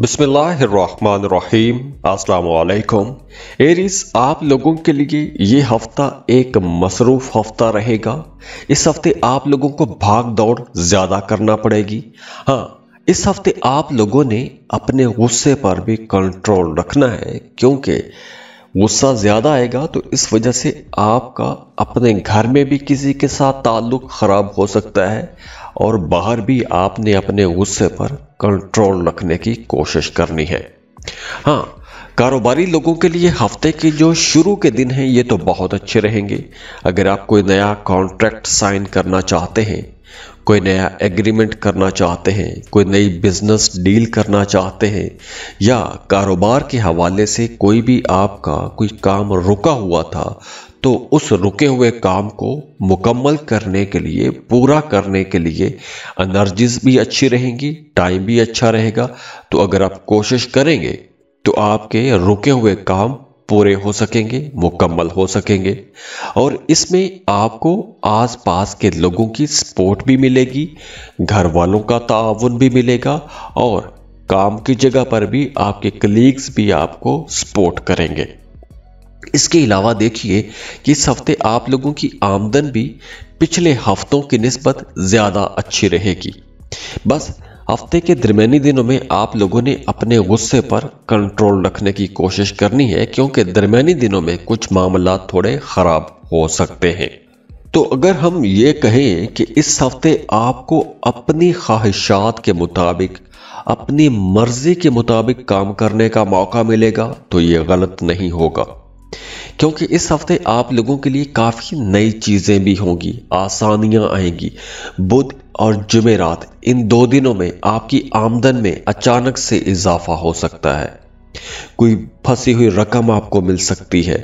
बिस्मिल्लाहिर्रहमानिर्रहीम। अस्सलाम वालेकुम। एरीज, आप लोगों के लिए ये हफ्ता एक मसरूफ हफ्ता रहेगा। इस हफ्ते आप लोगों को भाग दौड़ ज्यादा करना पड़ेगी। हाँ, इस हफ्ते आप लोगों ने अपने गुस्से पर भी कंट्रोल रखना है, क्योंकि गुस्सा ज्यादा आएगा तो इस वजह से आपका अपने घर में भी किसी के साथ ताल्लुक खराब हो सकता है और बाहर भी आपने अपने गुस्से पर कंट्रोल रखने की कोशिश करनी है। हाँ, कारोबारी लोगों के लिए हफ्ते के जो शुरू के दिन हैं ये तो बहुत अच्छे रहेंगे। अगर आप कोई नया कॉन्ट्रैक्ट साइन करना चाहते हैं, कोई नया एग्रीमेंट करना चाहते हैं, कोई नई बिजनेस डील करना चाहते हैं, या कारोबार के हवाले से कोई भी आपका कोई काम रुका हुआ था, तो उस रुके हुए काम को मुकम्मल करने के लिए, पूरा करने के लिए एनर्जीज भी अच्छी रहेंगी, टाइम भी अच्छा रहेगा। तो अगर आप कोशिश करेंगे तो आपके रुके हुए काम पूरे हो सकेंगे, मुकम्मल हो सकेंगे। और इसमें आपको आसपास के लोगों की सपोर्ट भी मिलेगी, घर वालों का ताउन भी मिलेगा, और काम की जगह पर भी आपके कलीग्स भी आपको सपोर्ट करेंगे। इसके अलावा देखिए कि इस हफ्ते आप लोगों की आमदन भी पिछले हफ्तों की निस्बत ज्यादा अच्छी रहेगी। बस हफ्ते के दरमियानी दिनों में आप लोगों ने अपने गुस्से पर कंट्रोल रखने की कोशिश करनी है, क्योंकि दरमियानी दिनों में कुछ मामला थोड़े खराब हो सकते हैं। तो अगर हम ये कहें कि इस हफ्ते आपको अपनी ख्वाहिशात के मुताबिक, अपनी मर्जी के मुताबिक काम करने का मौका मिलेगा, तो ये गलत नहीं होगा, क्योंकि इस हफ्ते आप लोगों के लिए काफी नई चीजें भी होंगी, आसानियां आएंगी। बुध और जुमेरात, इन दो दिनों में आपकी आमदन में अचानक से इजाफा हो सकता है। कोई फंसी हुई रकम आपको मिल सकती है,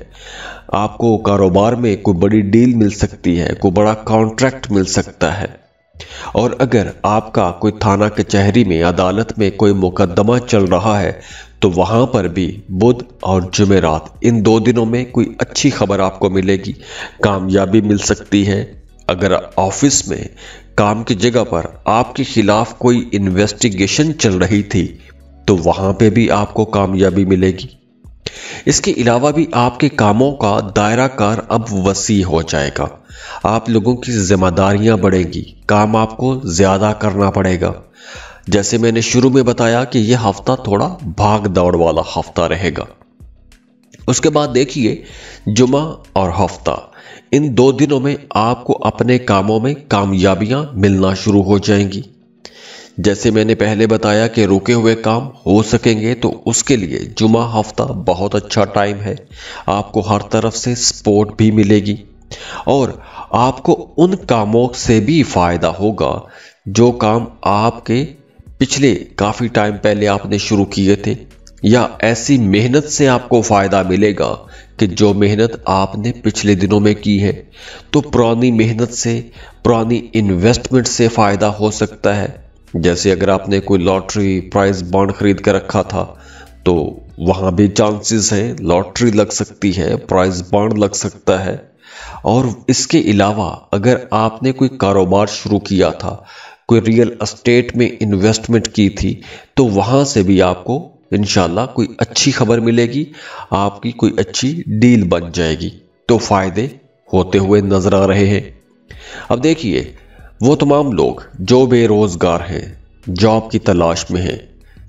आपको कारोबार में कोई बड़ी डील मिल सकती है, कोई बड़ा कॉन्ट्रैक्ट मिल सकता है। और अगर आपका कोई थाना कचहरी में, अदालत में कोई मुकदमा चल रहा है, तो वहां पर भी बुध और जुमेरात, इन दो दिनों में कोई अच्छी खबर आपको मिलेगी, कामयाबी मिल सकती है। अगर ऑफिस में, काम की जगह पर आपके खिलाफ कोई इन्वेस्टिगेशन चल रही थी, तो वहां पे भी आपको कामयाबी मिलेगी। इसके अलावा भी आपके कामों का दायरा कार अब वसी हो जाएगा, आप लोगों की जिम्मेदारियां बढ़ेंगी, काम आपको ज्यादा करना पड़ेगा। जैसे मैंने शुरू में बताया कि यह हफ्ता थोड़ा भाग दौड़ वाला हफ्ता रहेगा। उसके बाद देखिए जुमा और हफ्ता, इन दो दिनों में आपको अपने कामों में कामयाबियां मिलना शुरू हो जाएंगी। जैसे मैंने पहले बताया कि रुके हुए काम हो सकेंगे, तो उसके लिए जुमा हफ्ता बहुत अच्छा टाइम है। आपको हर तरफ से सपोर्ट भी मिलेगी और आपको उन कामों से भी फायदा होगा जो काम आपके पिछले काफी टाइम पहले आपने शुरू किए थे, या ऐसी मेहनत से आपको फायदा मिलेगा कि जो मेहनत आपने पिछले दिनों में की है। तो पुरानी मेहनत से, पुरानी इन्वेस्टमेंट से फायदा हो सकता है। जैसे अगर आपने कोई लॉटरी प्राइज बॉन्ड खरीद कर रखा था, तो वहां भी चांसेस हैं, लॉटरी लग सकती है, प्राइज बॉन्ड लग सकता है। और इसके अलावा अगर आपने कोई कारोबार शुरू किया था, कोई रियल एस्टेट में इन्वेस्टमेंट की थी, तो वहां से भी आपको इंशाल्लाह कोई अच्छी खबर मिलेगी, आपकी कोई अच्छी डील बन जाएगी। तो फायदे होते हुए नजर आ रहे हैं। अब देखिए वो तमाम लोग जो बेरोजगार हैं, जॉब की तलाश में हैं,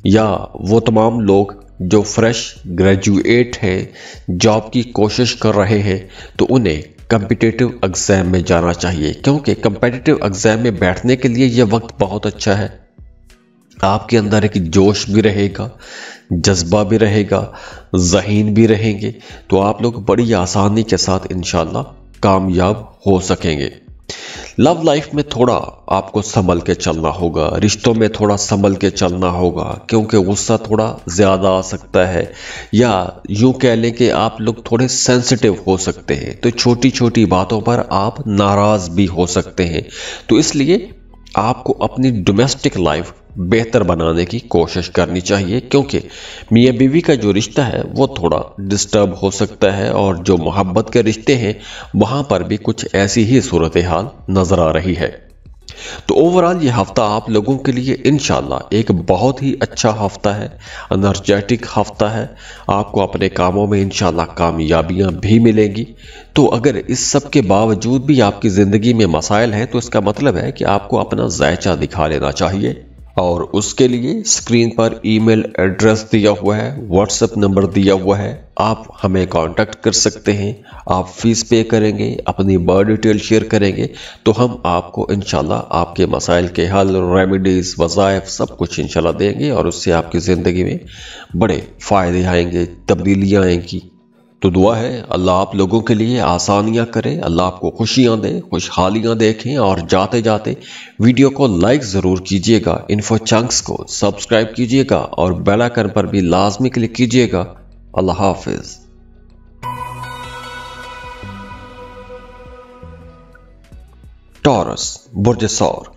या वो तमाम लोग जो फ्रेश ग्रेजुएट हैं, जॉब की कोशिश कर रहे हैं, तो उन्हें कम्पिटिटिव एग्जाम में जाना चाहिए, क्योंकि कम्पिटिटिव एग्जाम में बैठने के लिए यह वक्त बहुत अच्छा है। आपके अंदर एक जोश भी रहेगा, जज्बा भी रहेगा, ज़हीन भी रहेंगे, तो आप लोग बड़ी आसानी के साथ इंशाल्लाह कामयाब हो सकेंगे। लव लाइफ में थोड़ा आपको संभल के चलना होगा, रिश्तों में थोड़ा संभल के चलना होगा, क्योंकि गुस्सा थोड़ा ज्यादा आ सकता है, या यूं कह लें कि आप लोग थोड़े सेंसिटिव हो सकते हैं, तो छोटी छोटी बातों पर आप नाराज भी हो सकते हैं। तो इसलिए आपको अपनी डोमेस्टिक लाइफ बेहतर बनाने की कोशिश करनी चाहिए, क्योंकि मियाँ बीवी का जो रिश्ता है वो थोड़ा डिस्टर्ब हो सकता है, और जो मोहब्बत के रिश्ते हैं वहां पर भी कुछ ऐसी ही सूरत हाल नजर आ रही है। तो ओवरऑल ये हफ्ता आप लोगों के लिए इंशाल्लाह एक बहुत ही अच्छा हफ्ता है, एनर्जेटिक हफ्ता है। आपको अपने कामों में इंशाल्लाह कामयाबियां भी मिलेंगी। तो अगर इस सब के बावजूद भी आपकी जिंदगी में मसाइल हैं तो इसका मतलब है कि आपको अपना जायचा दिखा लेना चाहिए, और उसके लिए स्क्रीन पर ईमेल एड्रेस दिया हुआ है, व्हाट्सएप नंबर दिया हुआ है, आप हमें कांटेक्ट कर सकते हैं। आप फीस पे करेंगे, अपनी बर्थ डिटेल शेयर करेंगे तो हम आपको इंशाल्लाह आपके मसाइल के हल, रेमेडीज, वज़ाइफ सब कुछ इंशाल्लाह देंगे, और उससे आपकी ज़िंदगी में बड़े फ़ायदे आएंगे, तब्दीलियाँ आएंगी। तो दुआ है अल्लाह आप लोगों के लिए आसानियां करे, अल्लाह आपको खुशियां दे, खुशहालियां देखें। और जाते जाते वीडियो को लाइक ज़रूर कीजिएगा, इन्फो चंक्स को सब्सक्राइब कीजिएगा और बेल आइकन पर भी लाजमी क्लिक कीजिएगा। अल्लाह हाफिज। टॉरस, बुर्ज सौर।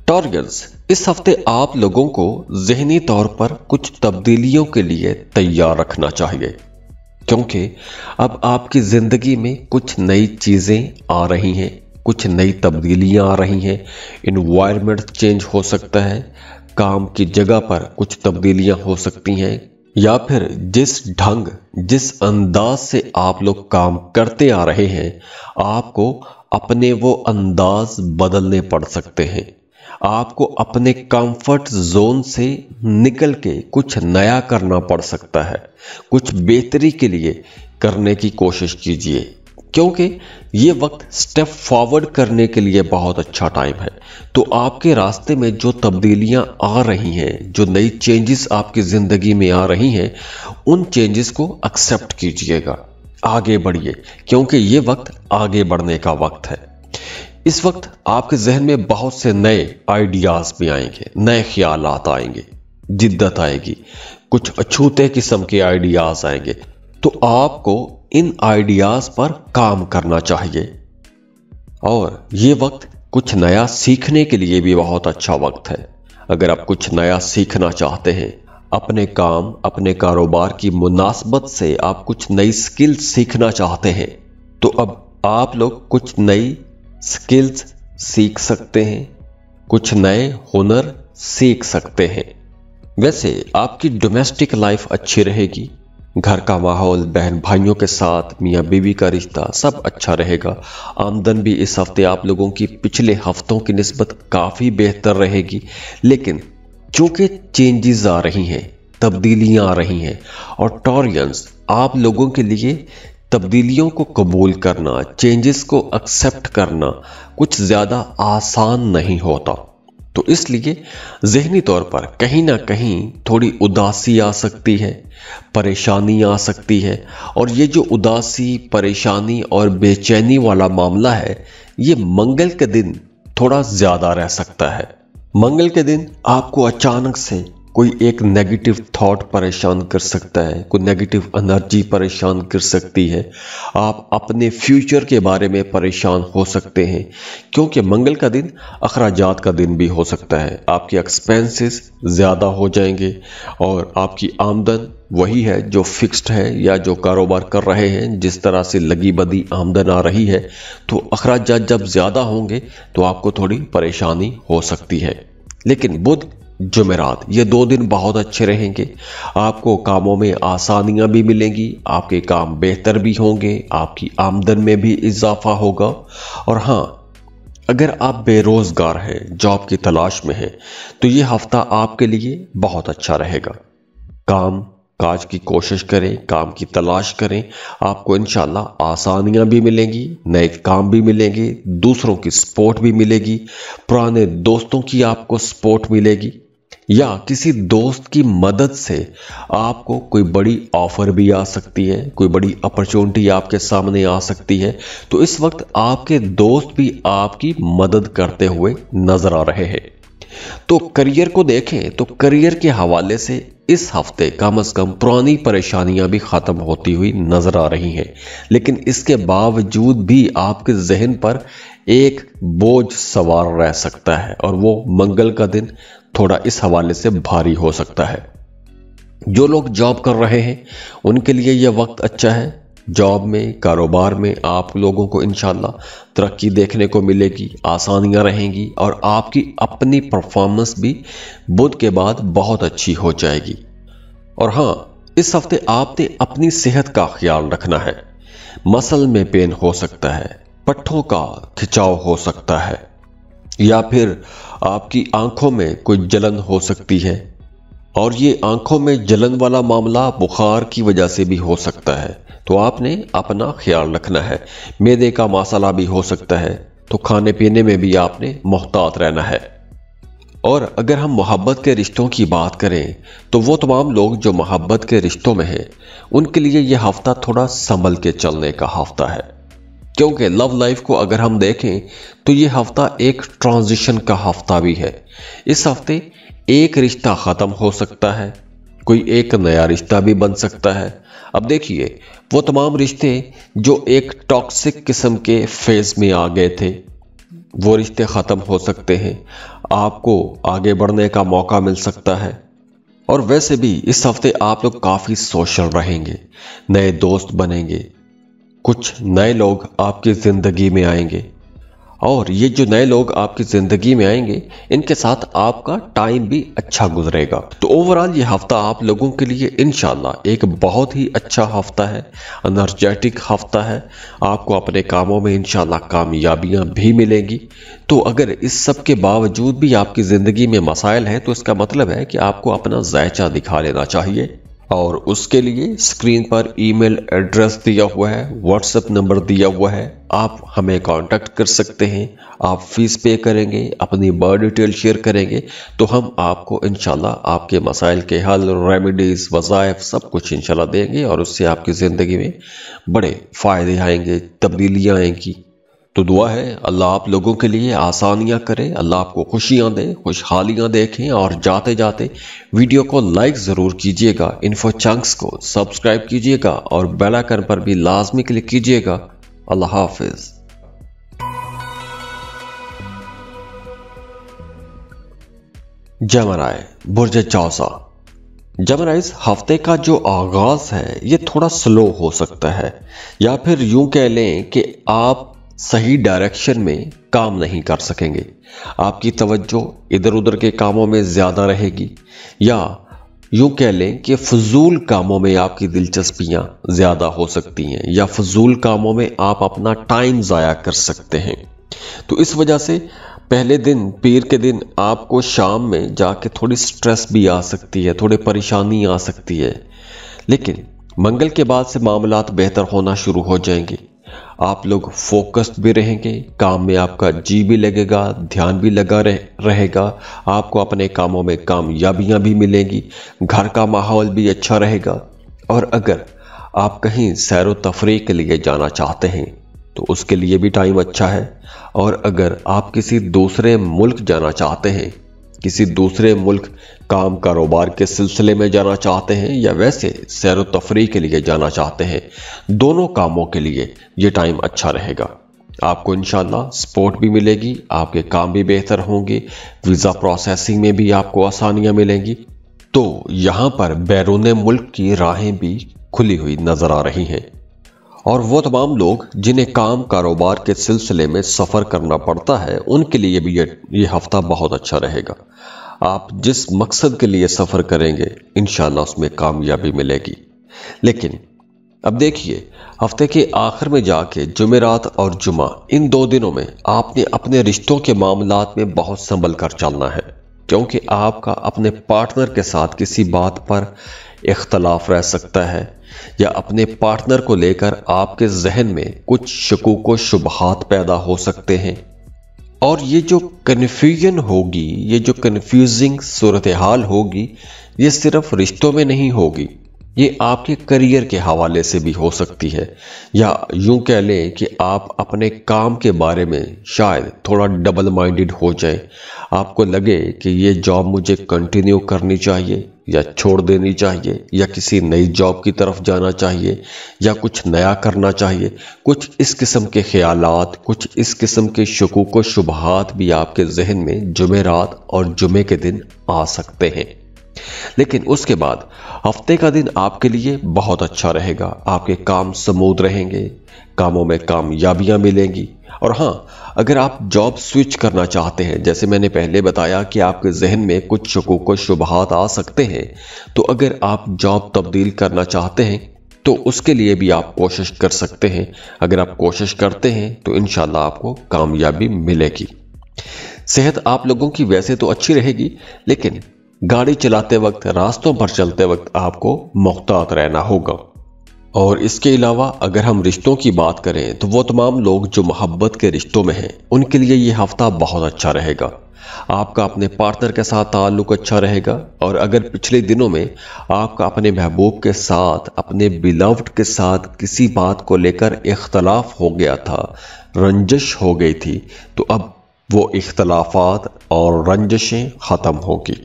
टॉरियंस, इस हफ्ते आप लोगों को ज़हनी तौर पर कुछ तब्दीलियों के लिए तैयार रखना चाहिए, क्योंकि अब आपकी जिंदगी में कुछ नई चीजें आ रही हैं, कुछ नई तब्दीलियां आ रही हैं। एनवायरनमेंट चेंज हो सकता है, काम की जगह पर कुछ तब्दीलियां हो सकती हैं, या फिर जिस ढंग, जिस अंदाज से आप लोग काम करते आ रहे हैं, आपको अपने वो अंदाज बदलने पड़ सकते हैं। आपको अपने कंफर्ट जोन से निकल के कुछ नया करना पड़ सकता है। कुछ बेहतरी के लिए करने की कोशिश कीजिए, क्योंकि ये वक्त स्टेप फॉरवर्ड करने के लिए बहुत अच्छा टाइम है। तो आपके रास्ते में जो तब्दीलियां आ रही हैं, जो नई चेंजेस आपकी जिंदगी में आ रही हैं, उन चेंजेस को एक्सेप्ट कीजिएगा, आगे बढ़िए, क्योंकि ये वक्त आगे बढ़ने का वक्त है। इस वक्त आपके जहन में बहुत से नए आइडियाज भी आएंगे, नए ख्यालात आएंगे, जिद्दत आएगी, कुछ अछूते किस्म के आइडियाज आएंगे। तो आपको इन आइडियाज पर काम करना चाहिए। और ये वक्त कुछ नया सीखने के लिए भी बहुत अच्छा वक्त है। अगर आप कुछ नया सीखना चाहते हैं, अपने काम, अपने कारोबार की मुनासबत से आप कुछ नई स्किल सीखना चाहते हैं, तो अब आप लोग कुछ नई स्किल्स सीख सकते हैं, कुछ नए हुनर सीख सकते हैं। वैसे आपकी डोमेस्टिक लाइफ अच्छी रहेगी, घर का माहौल, बहन भाइयों के साथ, मियाँ बीवी का रिश्ता सब अच्छा रहेगा। आमदन भी इस हफ्ते आप लोगों की पिछले हफ्तों की निस्बत काफ़ी बेहतर रहेगी। लेकिन चूंकि चेंजेस आ रही हैं, तब्दीलियां आ रही हैं, और टॉरियंस, आप लोगों के लिए तब्दीलियों को कबूल करना, चेंजेस को एक्सेप्ट करना कुछ ज़्यादा आसान नहीं होता। तो इसलिए ज़हनी तौर पर कहीं ना कहीं थोड़ी उदासी आ सकती है, परेशानी आ सकती है। और ये जो उदासी, परेशानी और बेचैनी वाला मामला है, ये मंगल के दिन थोड़ा ज़्यादा रह सकता है। मंगल के दिन आपको अचानक से कोई एक नेगेटिव थॉट परेशान कर सकता है, कोई नेगेटिव एनर्जी परेशान कर सकती है। आप अपने फ्यूचर के बारे में परेशान हो सकते हैं, क्योंकि मंगल का दिन अखराजात का दिन भी हो सकता है। आपके एक्सपेंसेस ज़्यादा हो जाएंगे और आपकी आमदन वही है जो फिक्स्ड है, या जो कारोबार कर रहे हैं जिस तरह से लगी बदी आमदन आ रही है। तो अखराजात जब ज़्यादा होंगे तो आपको थोड़ी परेशानी हो सकती है। लेकिन बुध, जुमेरात, ये 2 दिन बहुत अच्छे रहेंगे। आपको कामों में आसानियां भी मिलेंगी, आपके काम बेहतर भी होंगे, आपकी आमदन में भी इजाफा होगा। और हाँ, अगर आप बेरोजगार हैं, जॉब की तलाश में हैं, तो ये हफ्ता आपके लिए बहुत अच्छा रहेगा। काम काज की कोशिश करें, काम की तलाश करें, आपको इंशाल्लाह आसानियां भी मिलेंगी, नए काम भी मिलेंगे, दूसरों की सपोर्ट भी मिलेगी, पुराने दोस्तों की आपको सपोर्ट मिलेगी, या किसी दोस्त की मदद से आपको कोई बड़ी ऑफर भी आ सकती है, कोई बड़ी अपॉर्चुनिटी आपके सामने आ सकती है। तो इस वक्त आपके दोस्त भी आपकी मदद करते हुए नजर आ रहे हैं। तो करियर को देखें तो करियर के हवाले से इस हफ्ते कम से कम पुरानी परेशानियां भी खत्म होती हुई नजर आ रही हैं। लेकिन इसके बावजूद भी आपके जहन पर एक बोझ सवार रह सकता है, और वो मंगल का दिन थोड़ा इस हवाले से भारी हो सकता है। जो लोग जॉब कर रहे हैं उनके लिए यह वक्त अच्छा है। जॉब में, कारोबार में आप लोगों को इंशाल्लाह तरक्की देखने को मिलेगी, आसानियां रहेंगी और आपकी अपनी परफॉर्मेंस भी बुध के बाद बहुत अच्छी हो जाएगी। और हाँ, इस हफ्ते आपने अपनी सेहत का ख्याल रखना है। मसल में पेन हो सकता है, पट्ठों का खिंचाव हो सकता है, या फिर आपकी आंखों में कोई जलन हो सकती है। और ये आंखों में जलन वाला मामला बुखार की वजह से भी हो सकता है, तो आपने अपना ख्याल रखना है। मैदे का मसाला भी हो सकता है, तो खाने पीने में भी आपने मोहतात रहना है। और अगर हम मोहब्बत के रिश्तों की बात करें तो वो तमाम लोग जो मोहब्बत के रिश्तों में हैं, उनके लिए यह हफ्ता थोड़ा संभल के चलने का हफ्ता है, क्योंकि लव लाइफ को अगर हम देखें तो यह हफ्ता एक ट्रांजिशन का हफ्ता भी है। इस हफ्ते एक रिश्ता खत्म हो सकता है, कोई एक नया रिश्ता भी बन सकता है। अब देखिए, वो तमाम रिश्ते जो एक टॉक्सिक किस्म के फेज में आ गए थे, वो रिश्ते खत्म हो सकते हैं, आपको आगे बढ़ने का मौका मिल सकता है। और वैसे भी इस हफ्ते आप लोग काफी सोशल रहेंगे, नए दोस्त बनेंगे, कुछ नए लोग आपकी जिंदगी में आएंगे, और ये जो नए लोग आपकी जिंदगी में आएंगे इनके साथ आपका टाइम भी अच्छा गुजरेगा। तो ओवरऑल ये हफ्ता आप लोगों के लिए इंशाल्लाह एक बहुत ही अच्छा हफ्ता है, एनर्जेटिक हफ्ता है। आपको अपने कामों में इंशाल्लाह कामयाबियां भी मिलेंगी। तो अगर इस सब के बावजूद भी आपकी जिंदगी में मसाइल हैं, तो इसका मतलब है कि आपको अपना जायचा दिखा लेना चाहिए। और उसके लिए स्क्रीन पर ईमेल एड्रेस दिया हुआ है, व्हाट्सएप नंबर दिया हुआ है, आप हमें कांटेक्ट कर सकते हैं। आप फीस पे करेंगे, अपनी बर्थ डिटेल शेयर करेंगे, तो हम आपको इंशाल्लाह आपके मसाइल के हल, रेमेडीज, वज़ाइफ सब कुछ इंशाल्लाह देंगे, और उससे आपकी ज़िंदगी में बड़े फ़ायदे आएंगे, तब्दीलियाँ आएंगी। तो दुआ है अल्लाह आप लोगों के लिए आसानियां करे, अल्लाह आपको खुशियां दे, खुशहालियां देखें। और जाते जाते वीडियो को लाइक ज़रूर कीजिएगा, इन्फो चंक्स को सब्सक्राइब कीजिएगा और बेल आइकन पर भी लाजमी क्लिक कीजिएगा। अल्लाह हाफिज। जमराय, बुर्ज चौसा। जमराइज, हफ्ते का जो आगाज है ये थोड़ा स्लो हो सकता है, या फिर यूं कह लें कि आप सही डायरेक्शन में काम नहीं कर सकेंगे। आपकी तवज्जो इधर उधर के कामों में ज्यादा रहेगी, या यूं कह लें कि फजूल कामों में आपकी दिलचस्पियां ज्यादा हो सकती हैं, या फजूल कामों में आप अपना टाइम जाया कर सकते हैं। तो इस वजह से पहले दिन, पीर के दिन, आपको शाम में जाके थोड़ी स्ट्रेस भी आ सकती है, थोड़ी परेशानी आ सकती है। लेकिन मंगल के बाद से मामलात बेहतर होना शुरू हो जाएंगे। आप लोग फोकस्ड भी रहेंगे, काम में आपका जी भी लगेगा, ध्यान भी लगा रहेगा, आपको अपने कामों में कामयाबियां भी मिलेंगी, घर का माहौल भी अच्छा रहेगा। और अगर आप कहीं सैर व तफरीह के लिए जाना चाहते हैं तो उसके लिए भी टाइम अच्छा है। और अगर आप किसी दूसरे मुल्क जाना चाहते हैं, किसी दूसरे मुल्क काम कारोबार के सिलसिले में जाना चाहते हैं, या वैसे सैर व तफरीह के लिए जाना चाहते हैं, दोनों कामों के लिए ये टाइम अच्छा रहेगा। आपको इंशाल्लाह सपोर्ट भी मिलेगी, आपके काम भी बेहतर होंगे, वीज़ा प्रोसेसिंग में भी आपको आसानियां मिलेंगी। तो यहाँ पर बैरून मुल्क की राहें भी खुली हुई नजर आ रही हैं। और वो तमाम लोग जिन्हें काम कारोबार के सिलसिले में सफ़र करना पड़ता है, उनके लिए भी ये हफ्ता बहुत अच्छा रहेगा। आप जिस मकसद के लिए सफ़र करेंगे इंशाल्लाह उसमें कामयाबी मिलेगी। लेकिन अब देखिए, हफ्ते के आखिर में जाके जुमेरात और जुमा, इन 2 दिनों में आपने अपने रिश्तों के मामलात में बहुत संभल कर चलना है, क्योंकि आपका अपने पार्टनर के साथ किसी बात पर इख्तलाफ रह सकता है, या अपने पार्टनर को लेकर आपके जहन में कुछ शकूक व शुबहात पैदा हो सकते हैं। और ये जो कन्फ्यूजन होगी, ये जो कन्फ्यूजिंग सूरत हाल होगी, ये सिर्फ रिश्तों में नहीं होगी, ये आपके करियर के हवाले से भी हो सकती है। या यूं कह लें कि आप अपने काम के बारे में शायद थोड़ा डबल माइंडेड हो जाए। आपको लगे कि ये जॉब मुझे कंटिन्यू करनी चाहिए या छोड़ देनी चाहिए, या किसी नई जॉब की तरफ जाना चाहिए, या कुछ नया करना चाहिए। कुछ इस किस्म के ख्यालात, कुछ इस किस्म के शकूक व शुबहात भी आपके जहन में जुमेरात और जुमे के दिन आ सकते हैं। लेकिन उसके बाद हफ्ते का दिन आपके लिए बहुत अच्छा रहेगा। आपके काम स्मूथ रहेंगे, कामों में कामयाबियां मिलेंगी। और हाँ, अगर आप जॉब स्विच करना चाहते हैं, जैसे मैंने पहले बताया कि आपके जहन में कुछ शकूक व शुबहात आ सकते हैं, तो अगर आप जॉब तब्दील करना चाहते हैं तो उसके लिए भी आप कोशिश कर सकते हैं। अगर आप कोशिश करते हैं तो इंशाल्लाह आपको कामयाबी मिलेगी। सेहत आप लोगों की वैसे तो अच्छी रहेगी, लेकिन गाड़ी चलाते वक्त, रास्तों पर चलते वक्त आपको मुहतात रहना होगा। और इसके अलावा अगर हम रिश्तों की बात करें तो वो तमाम लोग जो मोहब्बत के रिश्तों में हैं, उनके लिए ये हफ्ता बहुत अच्छा रहेगा। आपका अपने पार्टनर के साथ ताल्लुक अच्छा रहेगा। और अगर पिछले दिनों में आपका अपने महबूब के साथ, अपने बिलव्ड के साथ किसी बात को लेकर इख्तलाफ हो गया था, रंजिश हो गई थी, तो अब वो इख्तलाफात और रंजिशें ख़त्म होगी।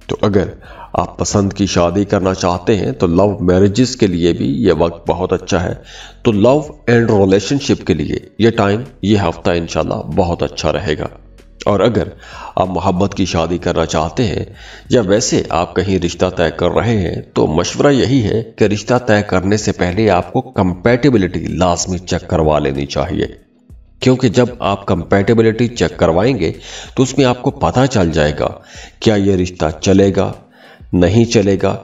तो अगर आप पसंद की शादी करना चाहते हैं तो लव मैरिजेस के लिए भी ये वक्त बहुत अच्छा है। तो लव एंड रिलेशनशिप के लिए ये टाइम, ये हफ्ता इंशाल्लाह बहुत अच्छा रहेगा। और अगर आप मोहब्बत की शादी करना चाहते हैं या वैसे आप कहीं रिश्ता तय कर रहे हैं, तो मशवरा यही है कि रिश्ता तय करने से पहले आपको कंपैटिबिलिटी लाजमी चेक करवा लेनी चाहिए। क्योंकि जब आप कंपैटिबिलिटी चेक करवाएंगे तो उसमें आपको पता चल जाएगा क्या ये रिश्ता चलेगा, नहीं चलेगा।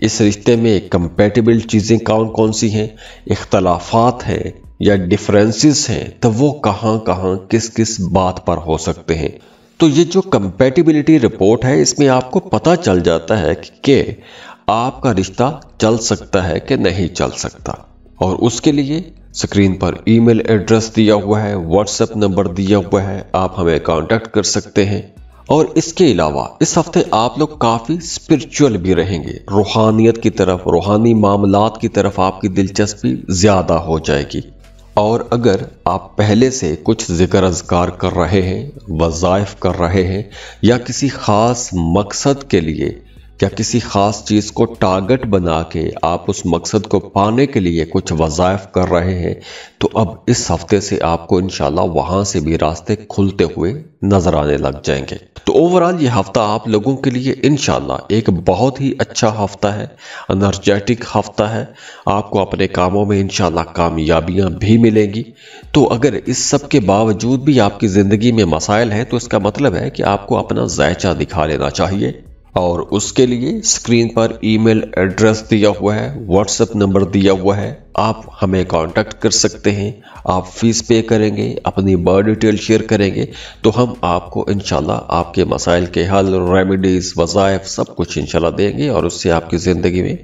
इस रिश्ते में कंपैटिबल चीज़ें कौन कौन सी हैं, इख्तलाफात हैं या डिफरेंसेस हैं, तो वो कहाँ कहाँ किस किस बात पर हो सकते हैं। तो ये जो कंपैटिबिलिटी रिपोर्ट है, इसमें आपको पता चल जाता है कि आपका रिश्ता चल सकता है कि नहीं चल सकता। और उसके लिए स्क्रीन पर ईमेल एड्रेस दिया हुआ है, व्हाट्सएप नंबर दिया हुआ है, आप हमें कांटेक्ट कर सकते हैं। और इसके अलावा इस हफ्ते आप लोग काफी स्पिरिचुअल भी रहेंगे। रूहानियत की तरफ, रूहानी मामलात की तरफ आपकी दिलचस्पी ज्यादा हो जाएगी। और अगर आप पहले से कुछ जिक्र अज़कार कर रहे हैं, वज़ाइफ कर रहे हैं, या किसी खास मकसद के लिए या किसी खास चीज को टारगेट बना के आप उस मकसद को पाने के लिए कुछ वज़ाइफ कर रहे हैं, तो अब इस हफ्ते से आपको इंशाल्लाह वहां से भी रास्ते खुलते हुए नजर आने लग जाएंगे। तो ओवरऑल ये हफ्ता आप लोगों के लिए इंशाल्लाह एक बहुत ही अच्छा हफ्ता है, एनर्जेटिक हफ्ता है। आपको अपने कामों में इंशाल्लाह कामयाबियां भी मिलेंगी। तो अगर इस सब के बावजूद भी आपकी जिंदगी में मसाइल हैं, तो इसका मतलब है कि आपको अपना जायचा दिखा लेना चाहिए। और उसके लिए स्क्रीन पर ईमेल एड्रेस दिया हुआ है, व्हाट्सएप नंबर दिया हुआ है, आप हमें कांटेक्ट कर सकते हैं। आप फीस पे करेंगे, अपनी बर्थ डिटेल शेयर करेंगे, तो हम आपको इंशाल्लाह आपके मसाइल के हल, रेमेडीज, वज़ाइफ सब कुछ इंशाल्लाह देंगे। और उससे आपकी ज़िंदगी में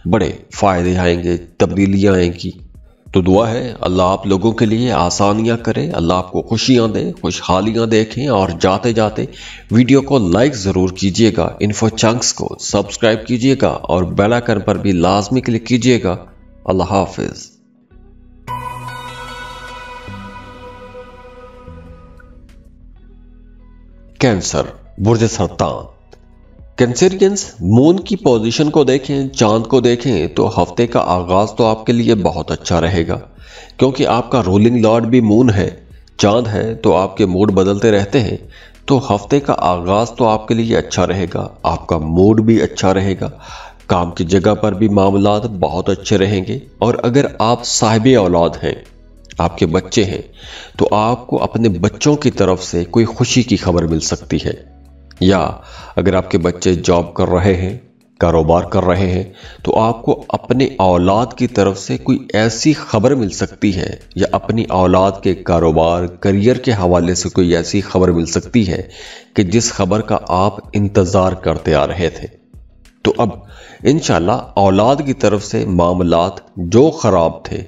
बड़े फ़ायदे आएंगे, तब्दीलियाँ आएंगी। तो दुआ है अल्लाह आप लोगों के लिए आसानियां करे, अल्लाह आपको खुशियां दे, खुशहालियां देखें। और जाते जाते वीडियो को लाइक ज़रूर कीजिएगा, इन्फो चंक्स को सब्सक्राइब कीजिएगा और बेल आइकन पर भी लाजमी क्लिक कीजिएगा। अल्लाह हाफिज। कैंसर, बुर्ज सरतान। कैंसरियंस, मून की पोजीशन को देखें, चांद को देखें, तो हफ्ते का आगाज तो आपके लिए बहुत अच्छा रहेगा। क्योंकि आपका रूलिंग लॉर्ड भी मून है, चांद है, तो आपके मूड बदलते रहते हैं। तो हफ्ते का आगाज तो आपके लिए अच्छा रहेगा, आपका मूड भी अच्छा रहेगा, काम की जगह पर भी मामलात बहुत अच्छे रहेंगे। और अगर आप साहिब औलाद हैं, आपके बच्चे हैं, तो आपको अपने बच्चों की तरफ से कोई खुशी की खबर मिल सकती है। या अगर आपके बच्चे जॉब कर रहे हैं, कारोबार कर रहे हैं, तो आपको अपने औलाद की तरफ से कोई ऐसी खबर मिल सकती है, या अपनी औलाद के कारोबार, करियर के हवाले से कोई ऐसी खबर मिल सकती है कि जिस खबर का आप इंतजार करते आ रहे थे। तो अब इंशाल्लाह औलाद की तरफ से मामलात जो खराब थे,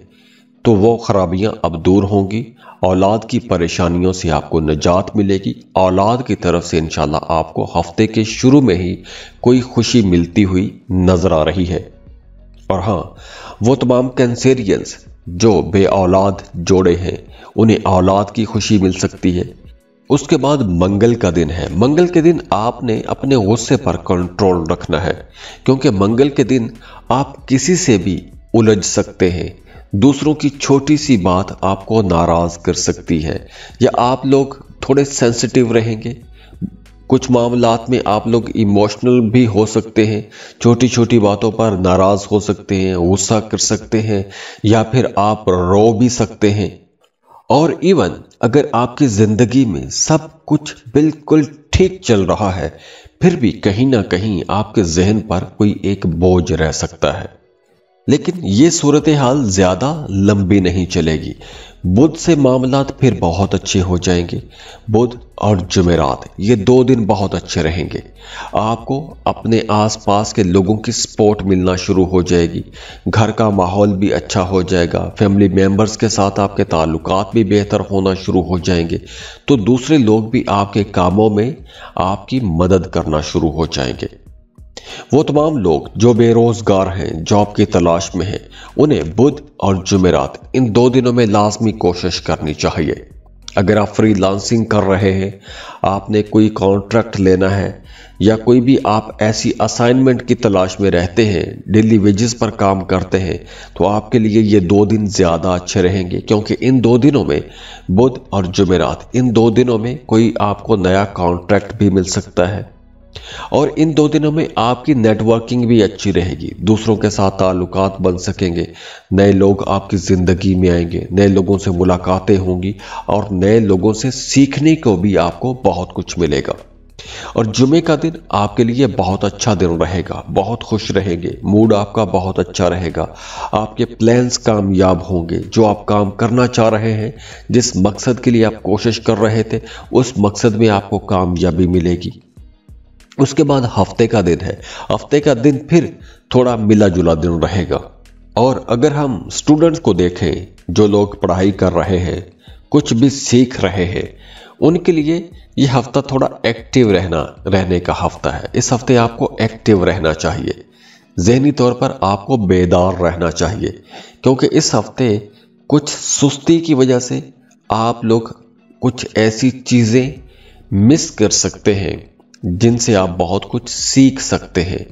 तो वो खराबियां अब दूर होंगी। औलाद की परेशानियों से आपको निजात मिलेगी। औलाद की तरफ से इंशाल्लाह आपको हफ्ते के शुरू में ही कोई खुशी मिलती हुई नजर आ रही है। और हाँ, वो तमाम कैंसेरियंस जो बे औलाद जोड़े हैं, उन्हें औलाद की खुशी मिल सकती है। उसके बाद मंगल का दिन है। मंगल के दिन आपने अपने गुस्से पर कंट्रोल रखना है, क्योंकि मंगल के दिन आप किसी से भी उलझ सकते हैं। दूसरों की छोटी सी बात आपको नाराज कर सकती है, या आप लोग थोड़े सेंसिटिव रहेंगे, कुछ मामलात में आप लोग इमोशनल भी हो सकते हैं, छोटी छोटी बातों पर नाराज हो सकते हैं, गुस्सा कर सकते हैं, या फिर आप रो भी सकते हैं। और इवन अगर आपकी जिंदगी में सब कुछ बिल्कुल ठीक चल रहा है, फिर भी कहीं ना कहीं आपके जहन पर कोई एक बोझ रह सकता है। लेकिन ये सूरत हाल ज्यादा लंबी नहीं चलेगी। बुध से मामलात फिर बहुत अच्छे हो जाएंगे। बुध और जुमेरात ये 2 दिन बहुत अच्छे रहेंगे। आपको अपने आसपास के लोगों की सपोर्ट मिलना शुरू हो जाएगी। घर का माहौल भी अच्छा हो जाएगा। फैमिली मेंबर्स के साथ आपके ताल्लुकात भी बेहतर होना शुरू हो जाएंगे। तो दूसरे लोग भी आपके कामों में आपकी मदद करना शुरू हो जाएंगे। वो तमाम लोग जो बेरोजगार हैं, जॉब की तलाश में हैं, उन्हें बुध और जुमेरात इन 2 दिनों में लाजमी कोशिश करनी चाहिए। अगर आप फ्रीलांसिंग कर रहे हैं, आपने कोई कॉन्ट्रैक्ट लेना है, या कोई भी आप ऐसी असाइनमेंट की तलाश में रहते हैं, डेली वेजेस पर काम करते हैं, तो आपके लिए ये 2 दिन ज्यादा अच्छे रहेंगे, क्योंकि इन 2 दिनों में बुध और जुमेरात, इन 2 दिनों में कोई आपको नया कॉन्ट्रैक्ट भी मिल सकता है। और इन 2 दिनों में आपकी नेटवर्किंग भी अच्छी रहेगी। दूसरों के साथ ताल्लुकात बन सकेंगे, नए लोग आपकी जिंदगी में आएंगे, नए लोगों से मुलाकातें होंगी, और नए लोगों से सीखने को भी आपको बहुत कुछ मिलेगा। और जुमे का दिन आपके लिए बहुत अच्छा दिन रहेगा, बहुत खुश रहेंगे, मूड आपका बहुत अच्छा रहेगा, आपके प्लान्स कामयाब होंगे। जो आप काम करना चाह रहे हैं, जिस मकसद के लिए आप कोशिश कर रहे थे, उस मकसद में आपको कामयाबी मिलेगी। उसके बाद हफ्ते का दिन है। हफ्ते का दिन फिर थोड़ा मिला जुला दिन रहेगा। और अगर हम स्टूडेंट्स को देखें, जो लोग पढ़ाई कर रहे हैं, कुछ भी सीख रहे हैं, उनके लिए यह हफ्ता थोड़ा एक्टिव रहने का हफ्ता है। इस हफ्ते आपको एक्टिव रहना चाहिए, ज़हनी तौर पर आपको बेदार रहना चाहिए, क्योंकि इस हफ्ते कुछ सुस्ती की वजह से आप लोग कुछ ऐसी चीज़ें मिस कर सकते हैं जिनसे आप बहुत कुछ सीख सकते हैं।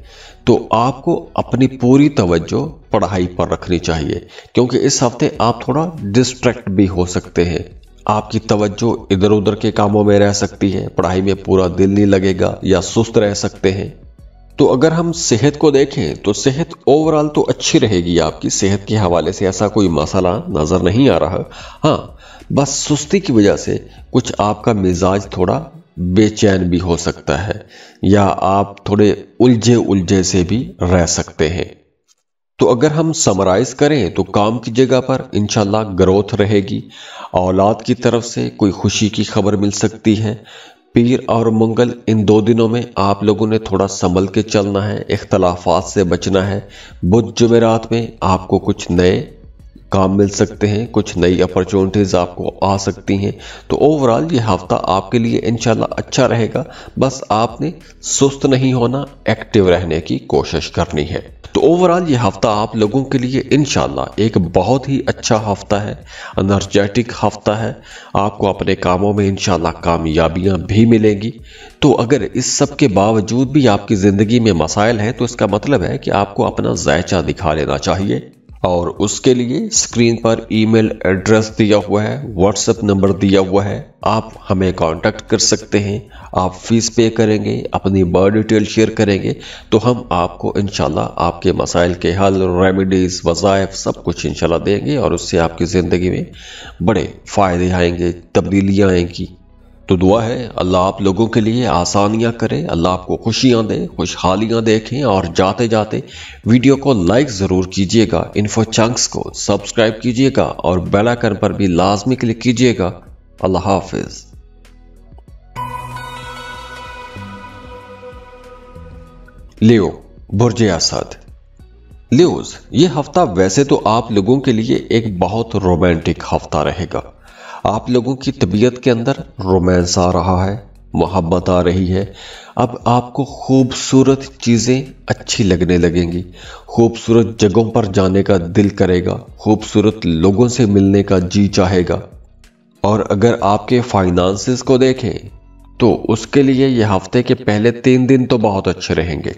तो आपको अपनी पूरी तवज्जो पढ़ाई पर रखनी चाहिए, क्योंकि इस हफ्ते आप थोड़ा डिस्ट्रैक्ट भी हो सकते हैं। आपकी तवज्जो इधर उधर के कामों में रह सकती है, पढ़ाई में पूरा दिल नहीं लगेगा, या सुस्त रह सकते हैं। तो अगर हम सेहत को देखें, तो सेहत ओवरऑल तो अच्छी रहेगी। आपकी सेहत के हवाले से ऐसा कोई मसला नजर नहीं आ रहा। हाँ, बस सुस्ती की वजह से कुछ आपका मिजाज थोड़ा बेचैन भी हो सकता है, या आप थोड़े उलझे से भी रह सकते हैं। तो अगर हम समराइज करें, तो काम की जगह पर इंशाल्लाह ग्रोथ रहेगी। औलाद की तरफ से कोई खुशी की खबर मिल सकती है। पीर और मंगल, इन 2 दिनों में आप लोगों ने थोड़ा संभल के चलना है, इख्तलाफात से बचना है। बुध जुमेरात में आपको कुछ नए काम मिल सकते हैं, कुछ नई अपॉर्चुनिटीज आपको आ सकती हैं। तो ओवरऑल ये हफ्ता आपके लिए इंशाल्लाह अच्छा रहेगा। बस आपने सुस्त नहीं होना, एक्टिव रहने की कोशिश करनी है। तो ओवरऑल ये हफ्ता आप लोगों के लिए इंशाल्लाह एक बहुत ही अच्छा हफ्ता है, एनर्जेटिक हफ्ता है। आपको अपने कामों में इंशाल्लाह कामयाबियां भी मिलेंगी। तो अगर इस सब के बावजूद भी आपकी जिंदगी में मसाइल हैं, तो इसका मतलब है कि आपको अपना जायचा दिखा लेना चाहिए। और उसके लिए स्क्रीन पर ईमेल एड्रेस दिया हुआ है, व्हाट्सएप नंबर दिया हुआ है, आप हमें कांटेक्ट कर सकते हैं। आप फीस पे करेंगे, अपनी बर्थ डिटेल शेयर करेंगे, तो हम आपको इंशाल्लाह आपके मसाइल के हल, रेमेडीज, वज़ाइफ सब कुछ इंशाल्लाह देंगे, और उससे आपकी ज़िंदगी में बड़े फ़ायदे आएंगे, तब्दीलियाँ आएंगी। तो दुआ है अल्लाह आप लोगों के लिए आसानियां करे, अल्लाह आपको खुशियां दे, खुशहालियां देखें। और जाते जाते वीडियो को लाइक ज़रूर कीजिएगा, इन्फो चंक्स को सब्सक्राइब कीजिएगा, और बेल आइकन पर भी लाजमी क्लिक कीजिएगा। अल्लाह हाफिज। लियो, बुर्ज असद। लियोज, ये हफ्ता वैसे तो आप लोगों के लिए एक बहुत रोमांटिक हफ्ता रहेगा। आप लोगों की तबीयत के अंदर रोमांस आ रहा है, मोहब्बत आ रही है। अब आपको खूबसूरत चीज़ें अच्छी लगने लगेंगी, खूबसूरत जगहों पर जाने का दिल करेगा, खूबसूरत लोगों से मिलने का जी चाहेगा। और अगर आपके फाइनेंसेस को देखें, तो उसके लिए यह हफ्ते के पहले 3 दिन तो बहुत अच्छे रहेंगे।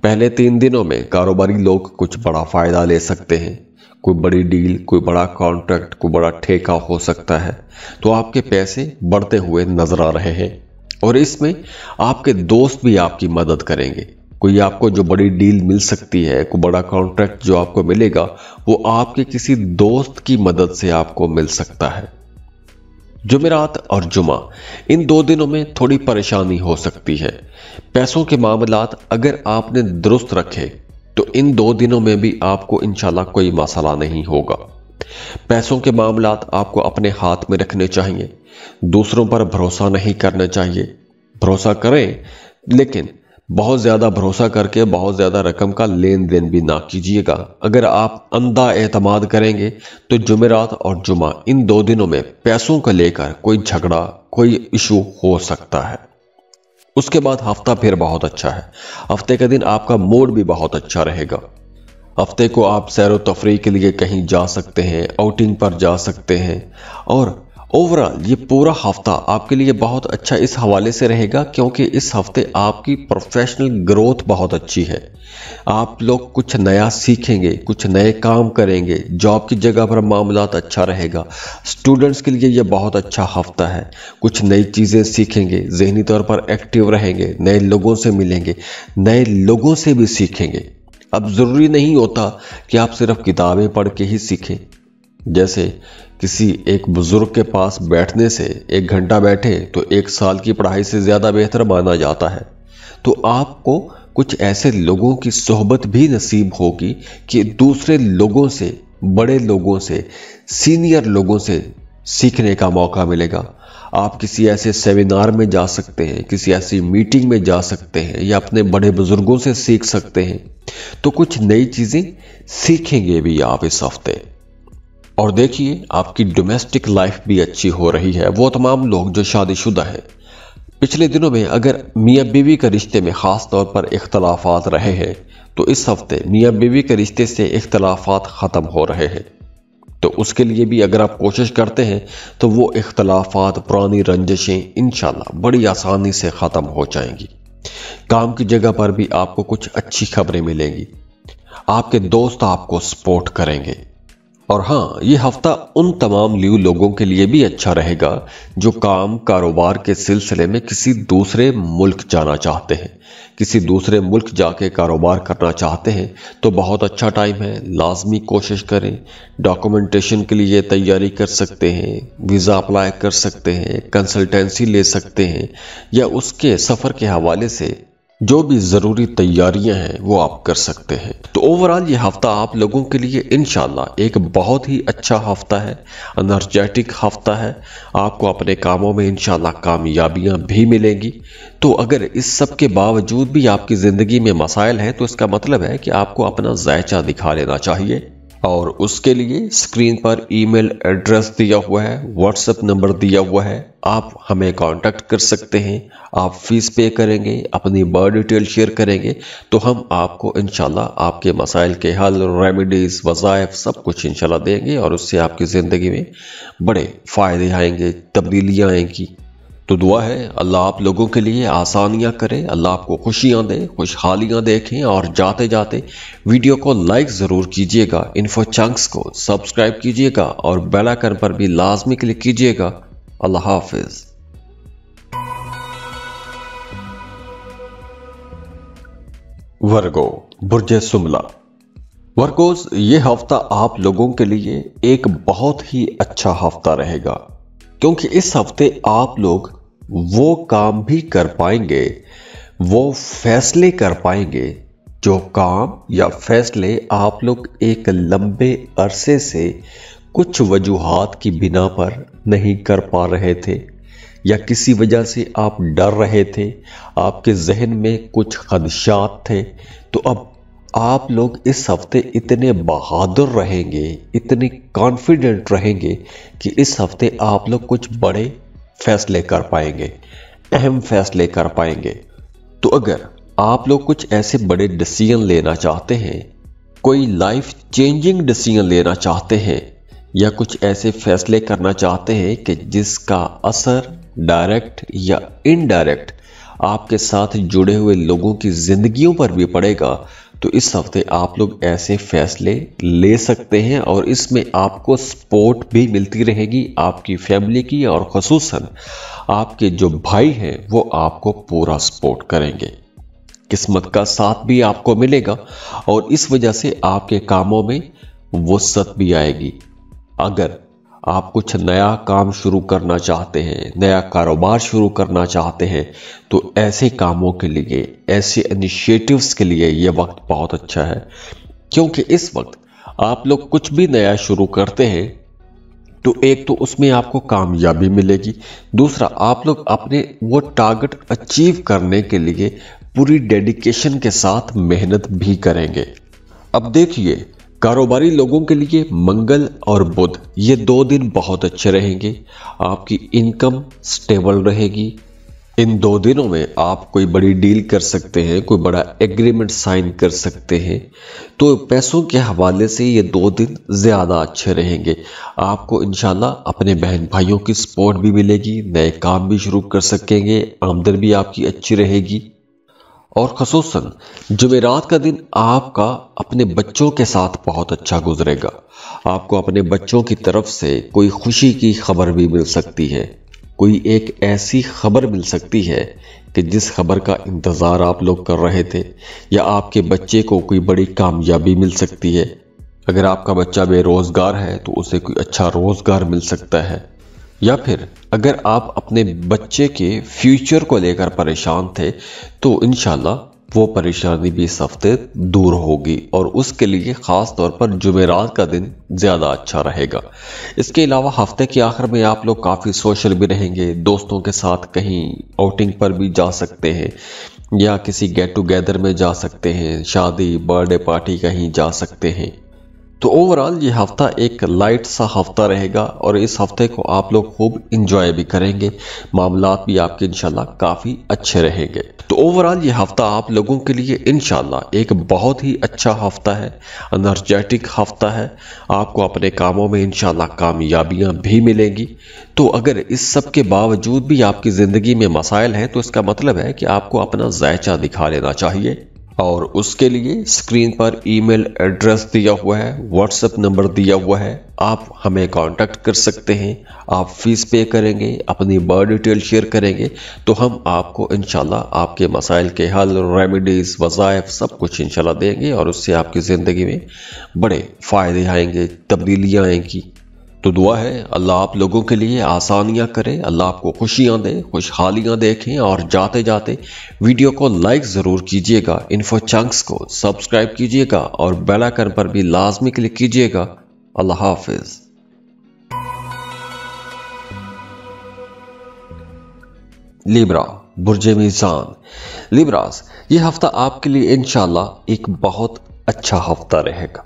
पहले 3 दिनों में कारोबारी लोग कुछ बड़ा फायदा ले सकते हैं। कोई बड़ी डील, कोई बड़ा कॉन्ट्रैक्ट, कोई बड़ा ठेका हो सकता है। तो आपके पैसे बढ़ते हुए नजर आ रहे हैं। और इसमें आपके दोस्त भी आपकी मदद करेंगे। कोई आपको जो बड़ी डील मिल सकती है, कोई बड़ा कॉन्ट्रैक्ट जो आपको मिलेगा, वो आपके किसी दोस्त की मदद से आपको मिल सकता है। जुमेरात और जुमा इन 2 दिनों में थोड़ी परेशानी हो सकती है। पैसों के मामलात अगर आपने दुरुस्त रखे तो इन 2 दिनों में भी आपको इंशाल्लाह कोई मसला नहीं होगा। पैसों के मामलात आपको अपने हाथ में रखने चाहिए, दूसरों पर भरोसा नहीं करना चाहिए। भरोसा करें लेकिन बहुत ज्यादा भरोसा करके बहुत ज्यादा रकम का लेन देन भी ना कीजिएगा। अगर आप अंधा एतमाद करेंगे तो जुमेरात और जुमा इन 2 दिनों में पैसों को लेकर कोई झगड़ा, कोई इशू हो सकता है। उसके बाद हफ्ता फिर बहुत अच्छा है। हफ्ते के दिन आपका मूड भी बहुत अच्छा रहेगा। हफ्ते को आप सैर व तफरीह के लिए कहीं जा सकते हैं, आउटिंग पर जा सकते हैं और ओवरऑल ये पूरा हफ्ता आपके लिए बहुत अच्छा इस हवाले से रहेगा क्योंकि इस हफ्ते आपकी प्रोफेशनल ग्रोथ बहुत अच्छी है। आप लोग कुछ नया सीखेंगे, कुछ नए काम करेंगे, जॉब की जगह पर मामलात अच्छा रहेगा। स्टूडेंट्स के लिए ये बहुत अच्छा हफ्ता है। कुछ नई चीज़ें सीखेंगे, ज़हनी तौर पर एक्टिव रहेंगे, नए लोगों से मिलेंगे, नए लोगों से भी सीखेंगे। अब ज़रूरी नहीं होता कि आप सिर्फ किताबें पढ़ के ही सीखें। जैसे किसी एक बुजुर्ग के पास बैठने से 1 घंटा बैठे तो 1 साल की पढ़ाई से ज्यादा बेहतर माना जाता है। तो आपको कुछ ऐसे लोगों की सोहबत भी नसीब होगी कि दूसरे लोगों से, बड़े लोगों से, सीनियर लोगों से सीखने का मौका मिलेगा। आप किसी ऐसे सेमिनार में जा सकते हैं, किसी ऐसी मीटिंग में जा सकते हैं या अपने बड़े बुजुर्गों से सीख सकते हैं। तो कुछ नई चीजें सीखेंगे भी आप इस हफ्ते। और देखिए आपकी डोमेस्टिक लाइफ भी अच्छी हो रही है। वो तमाम लोग जो शादीशुदा हैं, पिछले दिनों में अगर मियाँ बीवी के रिश्ते में खास तौर पर इख्तलाफात रहे हैं तो इस हफ्ते मियाँ बीवी के रिश्ते से इख्तलाफात खत्म हो रहे हैं। तो उसके लिए भी अगर आप कोशिश करते हैं तो वो इख्तलाफात, पुरानी रंजिशें इंशाल्लाह बड़ी आसानी से खत्म हो जाएंगी। काम की जगह पर भी आपको कुछ अच्छी खबरें मिलेंगी। आपके दोस्त आपको सपोर्ट करेंगे। और हाँ, ये हफ्ता उन तमाम न्यू लोगों के लिए भी अच्छा रहेगा जो काम कारोबार के सिलसिले में किसी दूसरे मुल्क जाना चाहते हैं। किसी दूसरे मुल्क जाके कारोबार करना चाहते हैं तो बहुत अच्छा टाइम है, लाजमी कोशिश करें। डॉक्यूमेंटेशन के लिए तैयारी कर सकते हैं, वीज़ा अप्लाई कर सकते हैं, कंसल्टेंसी ले सकते हैं या उसके सफ़र के हवाले से जो भी ज़रूरी तैयारियां हैं वो आप कर सकते हैं। तो ओवरऑल ये हफ्ता आप लोगों के लिए इंशाल्लाह एक बहुत ही अच्छा हफ्ता है, एनर्जेटिक हफ्ता है। आपको अपने कामों में इंशाल्लाह कामयाबियां भी मिलेंगी। तो अगर इस सब के बावजूद भी आपकी ज़िंदगी में मसाइल हैं तो इसका मतलब है कि आपको अपना जायचा दिखा लेना चाहिए। और उसके लिए स्क्रीन पर ईमेल एड्रेस दिया हुआ है, व्हाट्सएप नंबर दिया हुआ है, आप हमें कांटेक्ट कर सकते हैं। आप फीस पे करेंगे, अपनी बर्थ डिटेल शेयर करेंगे तो हम आपको इंशाल्लाह आपके मसाइल के हल, रेमेडीज, वज़ाइफ सब कुछ इंशाल्लाह देंगे और उससे आपकी ज़िंदगी में बड़े फ़ायदे आएंगे, तब्दीलियाँ आएंगी। तो दुआ है अल्लाह आप लोगों के लिए आसानियां करे, अल्लाह आपको खुशियां दे, खुशहालियां देखें। और जाते जाते वीडियो को लाइक ज़रूर कीजिएगा, इन्फो चंक्स को सब्सक्राइब कीजिएगा और बेल आइकन पर भी लाजमी क्लिक कीजिएगा। अल्लाह हाफिज। वर्गो, बुर्जे सुमला। वर्गोस, ये हफ्ता आप लोगों के लिए एक बहुत ही अच्छा हफ्ता रहेगा क्योंकि इस हफ्ते आप लोग वो काम भी कर पाएंगे, वो फैसले कर पाएंगे जो काम या फैसले आप लोग एक लंबे अरसे से कुछ वजूहात की बिना पर नहीं कर पा रहे थे या किसी वजह से आप डर रहे थे, आपके जहन में कुछ खदशात थे। तो अब आप लोग इस हफ्ते इतने बहादुर रहेंगे, इतने कॉन्फिडेंट रहेंगे कि इस हफ्ते आप लोग कुछ बड़े फैसले कर पाएंगे, अहम फैसले कर पाएंगे। तो अगर आप लोग कुछ ऐसे बड़े डिसीजन लेना चाहते हैं, कोई लाइफ चेंजिंग डिसीजन लेना चाहते हैं या कुछ ऐसे फैसले करना चाहते हैं कि जिसका असर डायरेक्ट या इनडायरेक्ट आपके साथ जुड़े हुए लोगों की जिंदगियों पर भी पड़ेगा, तो इस हफ्ते आप लोग ऐसे फैसले ले सकते हैं और इसमें आपको सपोर्ट भी मिलती रहेगी आपकी फैमिली की, और खुसूसन आपके जो भाई हैं वो आपको पूरा सपोर्ट करेंगे। किस्मत का साथ भी आपको मिलेगा और इस वजह से आपके कामों में वुसअत भी आएगी। अगर आप कुछ नया काम शुरू करना चाहते हैं, नया कारोबार शुरू करना चाहते हैं, तो ऐसे कामों के लिए, ऐसे इनिशिएटिव्स के लिए ये वक्त बहुत अच्छा है, क्योंकि इस वक्त आप लोग कुछ भी नया शुरू करते हैं तो एक तो उसमें आपको कामयाबी मिलेगी, दूसरा आप लोग अपने वो टारगेट अचीव करने के लिए पूरी डेडिकेशन के साथ मेहनत भी करेंगे। अब देखिए, कारोबारी लोगों के लिए मंगल और बुध ये 2 दिन बहुत अच्छे रहेंगे। आपकी इनकम स्टेबल रहेगी। इन 2 दिनों में आप कोई बड़ी डील कर सकते हैं, कोई बड़ा एग्रीमेंट साइन कर सकते हैं। तो पैसों के हवाले से ये 2 दिन ज्यादा अच्छे रहेंगे। आपको इंशाल्लाह अपने बहन भाइयों की सपोर्ट भी मिलेगी, नए काम भी शुरू कर सकेंगे, आमदन भी आपकी अच्छी रहेगी। और खसूसन जुमेरात का दिन आपका अपने बच्चों के साथ बहुत अच्छा गुजरेगा। आपको अपने बच्चों की तरफ से कोई खुशी की खबर भी मिल सकती है, कोई एक ऐसी खबर मिल सकती है कि जिस खबर का इंतज़ार आप लोग कर रहे थे, या आपके बच्चे को कोई बड़ी कामयाबी मिल सकती है। अगर आपका बच्चा बेरोजगार है तो उसे कोई अच्छा रोजगार मिल सकता है, या फिर अगर आप अपने बच्चे के फ्यूचर को लेकर परेशान थे तो इंशाल्लाह वो परेशानी भी इस हफ्ते दूर होगी और उसके लिए खास तौर पर जुमेरात का दिन ज्यादा अच्छा रहेगा। इसके अलावा हफ्ते के आखिर में आप लोग काफी सोशल भी रहेंगे, दोस्तों के साथ कहीं आउटिंग पर भी जा सकते हैं या किसी गेट टुगेदर में जा सकते हैं, शादी बर्थडे पार्टी कहीं जा सकते हैं। तो ओवरऑल ये हफ्ता एक लाइट सा हफ्ता रहेगा और इस हफ्ते को आप लोग खूब इंजॉय भी करेंगे, मामलात भी आपके इंशाल्लाह काफी अच्छे रहेंगे। तो ओवरऑल ये हफ्ता आप लोगों के लिए इंशाल्लाह एक बहुत ही अच्छा हफ्ता है, एनर्जेटिक हफ्ता है। आपको अपने कामों में इंशाल्लाह कामयाबियां भी मिलेंगी। तो अगर इस सब के बावजूद भी आपकी जिंदगी में मसाइल हैं तो इसका मतलब है कि आपको अपना जायचा दिखा लेना चाहिए, और उसके लिए स्क्रीन पर ईमेल एड्रेस दिया हुआ है, व्हाट्सएप नंबर दिया हुआ है, आप हमें कांटेक्ट कर सकते हैं। आप फीस पे करेंगे, अपनी बर्थ डिटेल शेयर करेंगे तो हम आपको इंशाल्लाह आपके मसाइल के हल, रेमेडीज, वज़ाइफ सब कुछ इंशाल्लाह देंगे और उससे आपकी ज़िंदगी में बड़े फ़ायदे आएंगे, तब्दीलियाँ आएंगी। तो दुआ है अल्लाह आप लोगों के लिए आसानियां करे, अल्लाह आपको खुशियां दे, खुशहालियां देखें। और जाते जाते वीडियो को लाइक ज़रूर कीजिएगा, इन्फो चंक्स को सब्सक्राइब कीजिएगा और बेल आइकन पर भी लाजमी क्लिक कीजिएगा। अल्लाह हाफिज। लिब्रा, बुर्जे मीज़ान। लिब्रास, ये हफ्ता आपके लिए इंशाल्लाह एक बहुत अच्छा हफ्ता रहेगा।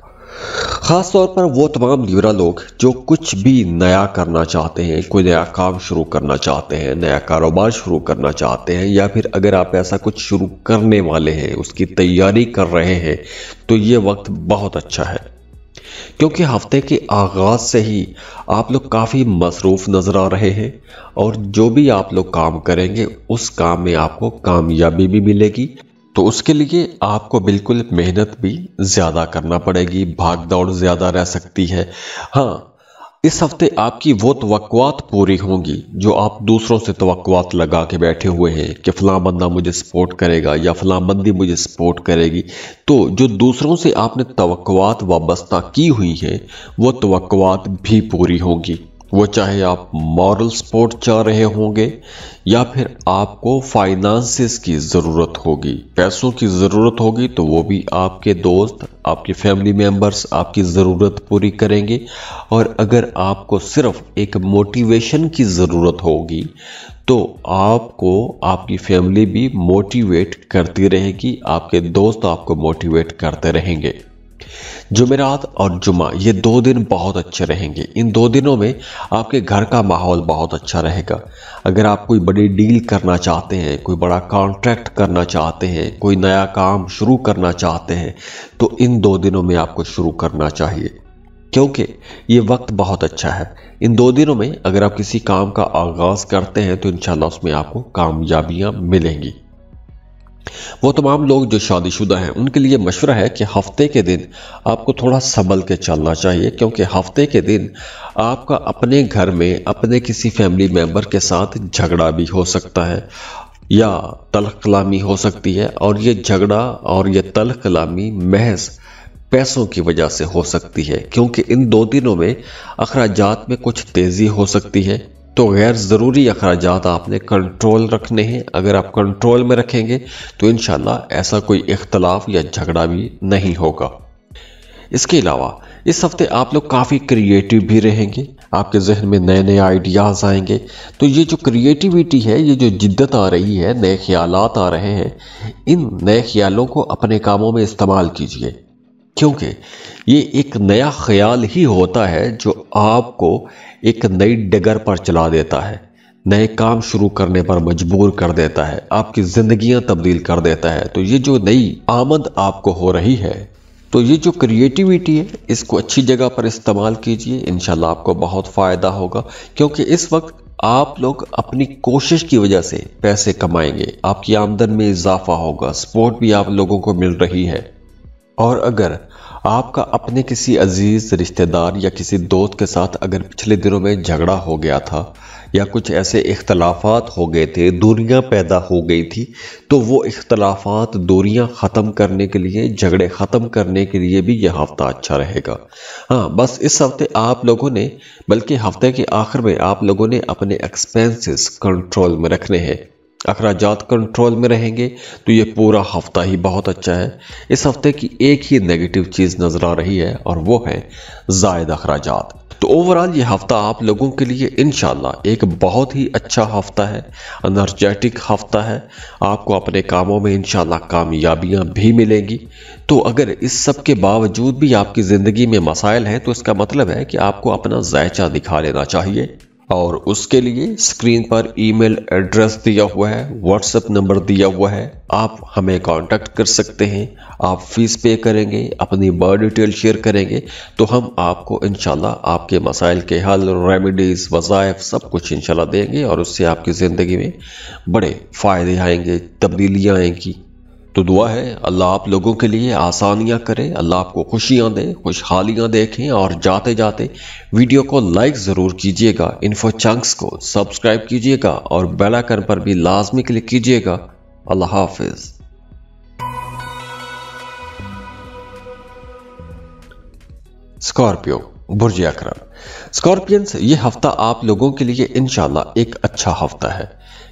खास तौर पर वो तमाम लिब्रा लोग जो कुछ भी नया करना चाहते हैं, कोई नया काम शुरू करना चाहते हैं, नया कारोबार शुरू करना चाहते हैं, या फिर अगर आप ऐसा कुछ शुरू करने वाले हैं, उसकी तैयारी कर रहे हैं, तो ये वक्त बहुत अच्छा है, क्योंकि हफ्ते के आगाज से ही आप लोग काफी मसरूफ नजर आ रहे हैं और जो भी आप लोग काम करेंगे उस काम में आपको कामयाबी भी मिलेगी। तो उसके लिए आपको बिल्कुल मेहनत भी ज्यादा करना पड़ेगी, भाग दौड़ ज्यादा रह सकती है। हाँ, इस हफ्ते आपकी वो तवक्कुआत पूरी होंगी जो आप दूसरों से तवक्कुआत लगा के बैठे हुए हैं कि फलां बंदा मुझे सपोर्ट करेगा या फलां बंदी मुझे सपोर्ट करेगी। तो जो दूसरों से आपने तवक्कुआत वाबस्ता की हुई है वो तवक्कुआत भी पूरी होंगी। वो चाहे आप मॉरल सपोर्ट चाह रहे होंगे या फिर आपको फाइनेंसेस की ज़रूरत होगी, पैसों की ज़रूरत होगी, तो वो भी आपके दोस्त, आपके फैमिली मेंबर्स आपकी ज़रूरत पूरी करेंगे। और अगर आपको सिर्फ एक मोटिवेशन की ज़रूरत होगी तो आपको आपकी फैमिली भी मोटिवेट करती रहेगी, आपके दोस्त आपको मोटिवेट करते रहेंगे। जुमेरात और जुमा ये 2 दिन बहुत अच्छे रहेंगे। इन 2 दिनों में आपके घर का माहौल बहुत अच्छा रहेगा। अगर आप कोई बड़ी डील करना चाहते हैं, कोई बड़ा कॉन्ट्रैक्ट करना चाहते हैं, कोई नया काम शुरू करना चाहते हैं, तो इन 2 दिनों में आपको शुरू करना चाहिए, क्योंकि ये वक्त बहुत अच्छा है। इन 2 दिनों में अगर आप किसी काम का आगाज करते हैं तो इंशाल्लाह उसमें आपको कामयाबियां मिलेंगी। वो तमाम लोग जो शादीशुदा हैं उनके लिए मशवरा है कि हफ्ते के दिन आपको थोड़ा संभल के चलना चाहिए, क्योंकि हफ्ते के दिन आपका अपने घर में अपने किसी फैमिली मेंबर के साथ झगड़ा भी हो सकता है या तल्ख कलामी हो सकती है, और ये झगड़ा और ये तल्ख कलामी महज पैसों की वजह से हो सकती है, क्योंकि इन 2 दिनों में अखराजात में कुछ तेजी हो सकती है। तो गैर ज़रूरी अखराजात आपने कंट्रोल रखने हैं। अगर आप कंट्रोल में रखेंगे तो इंशाल्लाह ऐसा कोई इख्तलाफ या झगड़ा भी नहीं होगा। इसके अलावा इस हफ्ते आप लोग काफ़ी क्रिएटिव भी रहेंगे, आपके जहन में नए नए आइडियाज़ आएंगे। तो ये जो क्रिएटिविटी है, ये जो जिद्दत आ रही है, नए ख्यालात आ रहे हैं, इन नए ख्यालों को अपने कामों में इस्तेमाल कीजिए, क्योंकि ये एक नया ख्याल ही होता है जो आपको एक नई डगर पर चला देता है, नए काम शुरू करने पर मजबूर कर देता है, आपकी जिंदगियां तब्दील कर देता है। तो ये जो नई आमद आपको हो रही है, तो ये जो क्रिएटिविटी है, इसको अच्छी जगह पर इस्तेमाल कीजिए, इंशाल्लाह आपको बहुत फ़ायदा होगा। क्योंकि इस वक्त आप लोग अपनी कोशिश की वजह से पैसे कमाएंगे, आपकी आमदन में इजाफा होगा, सपोर्ट भी आप लोगों को मिल रही है। और अगर आपका अपने किसी अजीज रिश्तेदार या किसी दोस्त के साथ अगर पिछले दिनों में झगड़ा हो गया था या कुछ ऐसे इख्तलाफात हो गए थे, दूरियां पैदा हो गई थी, तो वो इख्तलाफात दूरियां ख़त्म करने के लिए, झगड़े ख़त्म करने के लिए भी यह हफ्ता अच्छा रहेगा। हाँ, बस इस हफ्ते आप लोगों ने, बल्कि हफ्ते के आखिर में आप लोगों ने अपने एक्सपेंसेस कंट्रोल में रखने हैं। अखराजात कंट्रोल में रहेंगे तो ये पूरा हफ्ता ही बहुत अच्छा है। इस हफ्ते की एक ही नेगेटिव चीज़ नज़र आ रही है और वो है ज़ायद अखराजात। तो ओवरऑल ये हफ्ता आप लोगों के लिए इंशाल्लाह एक बहुत ही अच्छा हफ्ता है, एनर्जेटिक हफ्ता है। आपको अपने कामों में इंशाल्लाह कामयाबियां भी मिलेंगी। तो अगर इस सब के बावजूद भी आपकी ज़िंदगी में मसाइल हैं, तो इसका मतलब है कि आपको अपना जायचा दिखा लेना चाहिए, और उसके लिए स्क्रीन पर ईमेल एड्रेस दिया हुआ है, व्हाट्सएप नंबर दिया हुआ है, आप हमें कांटेक्ट कर सकते हैं। आप फीस पे करेंगे, अपनी बर्थ डिटेल शेयर करेंगे, तो हम आपको इंशाल्लाह आपके मसाइल के हल, रेमेडीज, वज़ाइफ सब कुछ इंशाल्लाह देंगे, और उससे आपकी ज़िंदगी में बड़े फ़ायदे आएंगे, तब्दीलियाँ आएंगी। तो दुआ है अल्लाह आप लोगों के लिए आसानियां करे, अल्लाह आपको खुशियां दे, खुशहालियां देखें। और जाते जाते वीडियो को लाइक ज़रूर कीजिएगा, इन्फो चंक्स को सब्सक्राइब कीजिएगा और बेल आइकन पर भी लाजमी क्लिक कीजिएगा। अल्लाह हाफिज। स्कॉर्पियो, बुर्ज अकरम। स्कॉर्पियंस, ये हफ्ता आप लोगों के लिए इंशाल्लाह एक अच्छा हफ्ता है,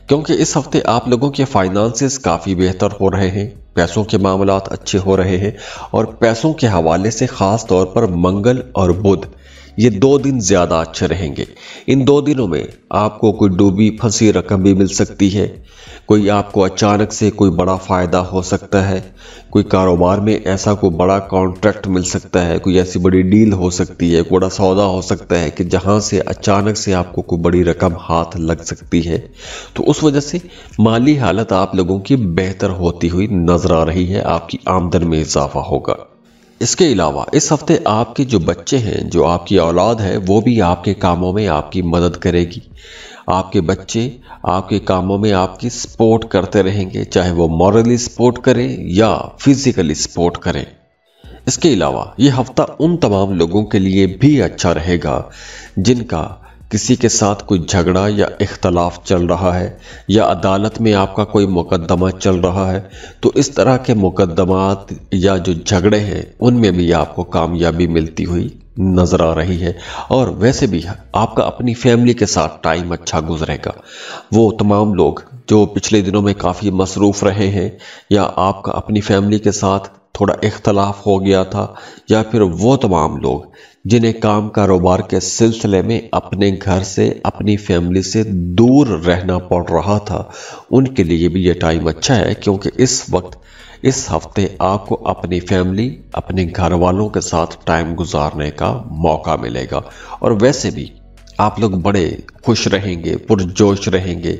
क्योंकि इस हफ्ते आप लोगों के फाइनेंसेस काफ़ी बेहतर हो रहे हैं, पैसों के मामलात अच्छे हो रहे हैं, और पैसों के हवाले से ख़ास तौर पर मंगल और बुध, ये 2 दिन ज़्यादा अच्छे रहेंगे। इन 2 दिनों में आपको कोई डूबी फंसी रकम भी मिल सकती है, कोई आपको अचानक से कोई बड़ा फ़ायदा हो सकता है, कोई कारोबार में ऐसा कोई बड़ा कॉन्ट्रैक्ट मिल सकता है, कोई ऐसी बड़ी डील हो सकती है, कोई बड़ा सौदा हो सकता है कि जहां से अचानक से आपको कोई बड़ी रकम हाथ लग सकती है। तो उस वजह से माली हालत आप लोगों की बेहतर होती हुई नजर आ रही है, आपकी आमदन में इजाफा होगा। इसके अलावा इस हफ्ते आपके जो बच्चे हैं, जो आपकी औलाद है, वो भी आपके कामों में आपकी मदद करेगी। आपके बच्चे आपके कामों में आपकी सपोर्ट करते रहेंगे, चाहे वो मॉरली सपोर्ट करें या फिजिकली सपोर्ट करें। इसके अलावा ये हफ्ता उन तमाम लोगों के लिए भी अच्छा रहेगा जिनका किसी के साथ कोई झगड़ा या इख्तलाफ चल रहा है, या अदालत में आपका कोई मुकदमा चल रहा है। तो इस तरह के मुकदमात या जो झगड़े हैं, उनमें भी आपको कामयाबी मिलती हुई नजर आ रही है। और वैसे भी आपका अपनी फैमिली के साथ टाइम अच्छा गुजरेगा। वो तमाम लोग जो पिछले दिनों में काफ़ी मसरूफ़ रहे हैं, या आपका अपनी फैमिली के साथ थोड़ा इख्तलाफ हो गया था, या फिर वो तमाम लोग जिन्हें काम कारोबार के सिलसिले में अपने घर से, अपनी फैमिली से दूर रहना पड़ रहा था, उनके लिए भी ये टाइम अच्छा है, क्योंकि इस वक्त, इस हफ्ते आपको अपनी फैमिली, अपने घर वालों के साथ टाइम गुजारने का मौका मिलेगा। और वैसे भी आप लोग बड़े खुश रहेंगे, पुरजोश रहेंगे।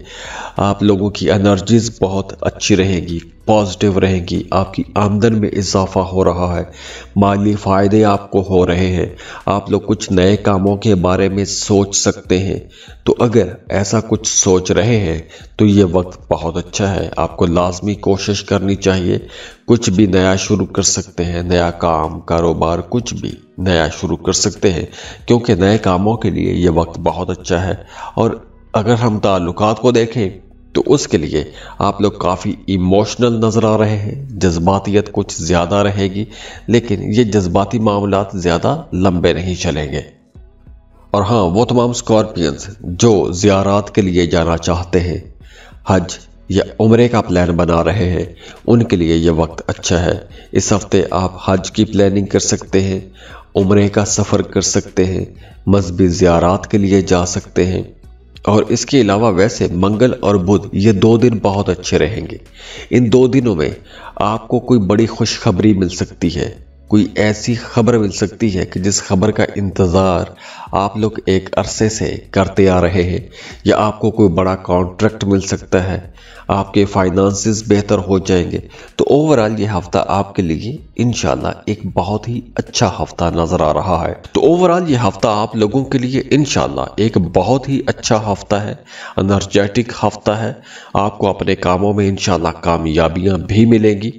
आप लोगों की एनर्जीज बहुत अच्छी रहेगी, पॉजिटिव रहेंगी। आपकी आमदन में इजाफा हो रहा है, माली फ़ायदे आपको हो रहे हैं। आप लोग कुछ नए कामों के बारे में सोच सकते हैं। तो अगर ऐसा कुछ सोच रहे हैं तो ये वक्त बहुत अच्छा है। आपको लाजमी कोशिश करनी चाहिए। कुछ भी नया शुरू कर सकते हैं, नया काम, कारोबार, कुछ भी नया शुरू कर सकते हैं, क्योंकि नए कामों के लिए ये वक्त बहुत अच्छा है। और अगर हम ताल्लुकात को देखें तो उसके लिए आप लोग काफ़ी इमोशनल नज़र आ रहे हैं, जज्बातियत कुछ ज़्यादा रहेगी, लेकिन ये जज्बाती मामलात ज़्यादा लंबे नहीं चलेंगे। और हाँ, वो तमाम स्कॉर्पियंस जो ज़ियारात के लिए जाना चाहते हैं, हज या उम्रे का प्लान बना रहे हैं, उनके लिए ये वक्त अच्छा है। इस हफ्ते आप हज की प्लानिंग कर सकते हैं, उम्रे का सफ़र कर सकते हैं, मजहबी ज़ियारात के लिए जा सकते हैं। और इसके अलावा वैसे मंगल और बुध ये 2 दिन बहुत अच्छे रहेंगे। इन 2 दिनों में आपको कोई बड़ी खुशखबरी मिल सकती है, कोई ऐसी खबर मिल सकती है कि जिस खबर का इंतज़ार आप लोग एक अरसे से करते आ रहे हैं, या आपको कोई बड़ा कॉन्ट्रैक्ट मिल सकता है, आपके फाइनेंसेस बेहतर हो जाएंगे। तो ओवरऑल ये हफ्ता आपके लिए इंशाल्लाह एक बहुत ही अच्छा हफ्ता नजर आ रहा है। तो ओवरऑल ये हफ्ता आप लोगों के लिए इंशाल्लाह एक बहुत ही अच्छा हफ्ता है, एनर्जेटिक हफ्ता है। आपको अपने कामों में इंशाल्लाह कामयाबियां भी मिलेंगी।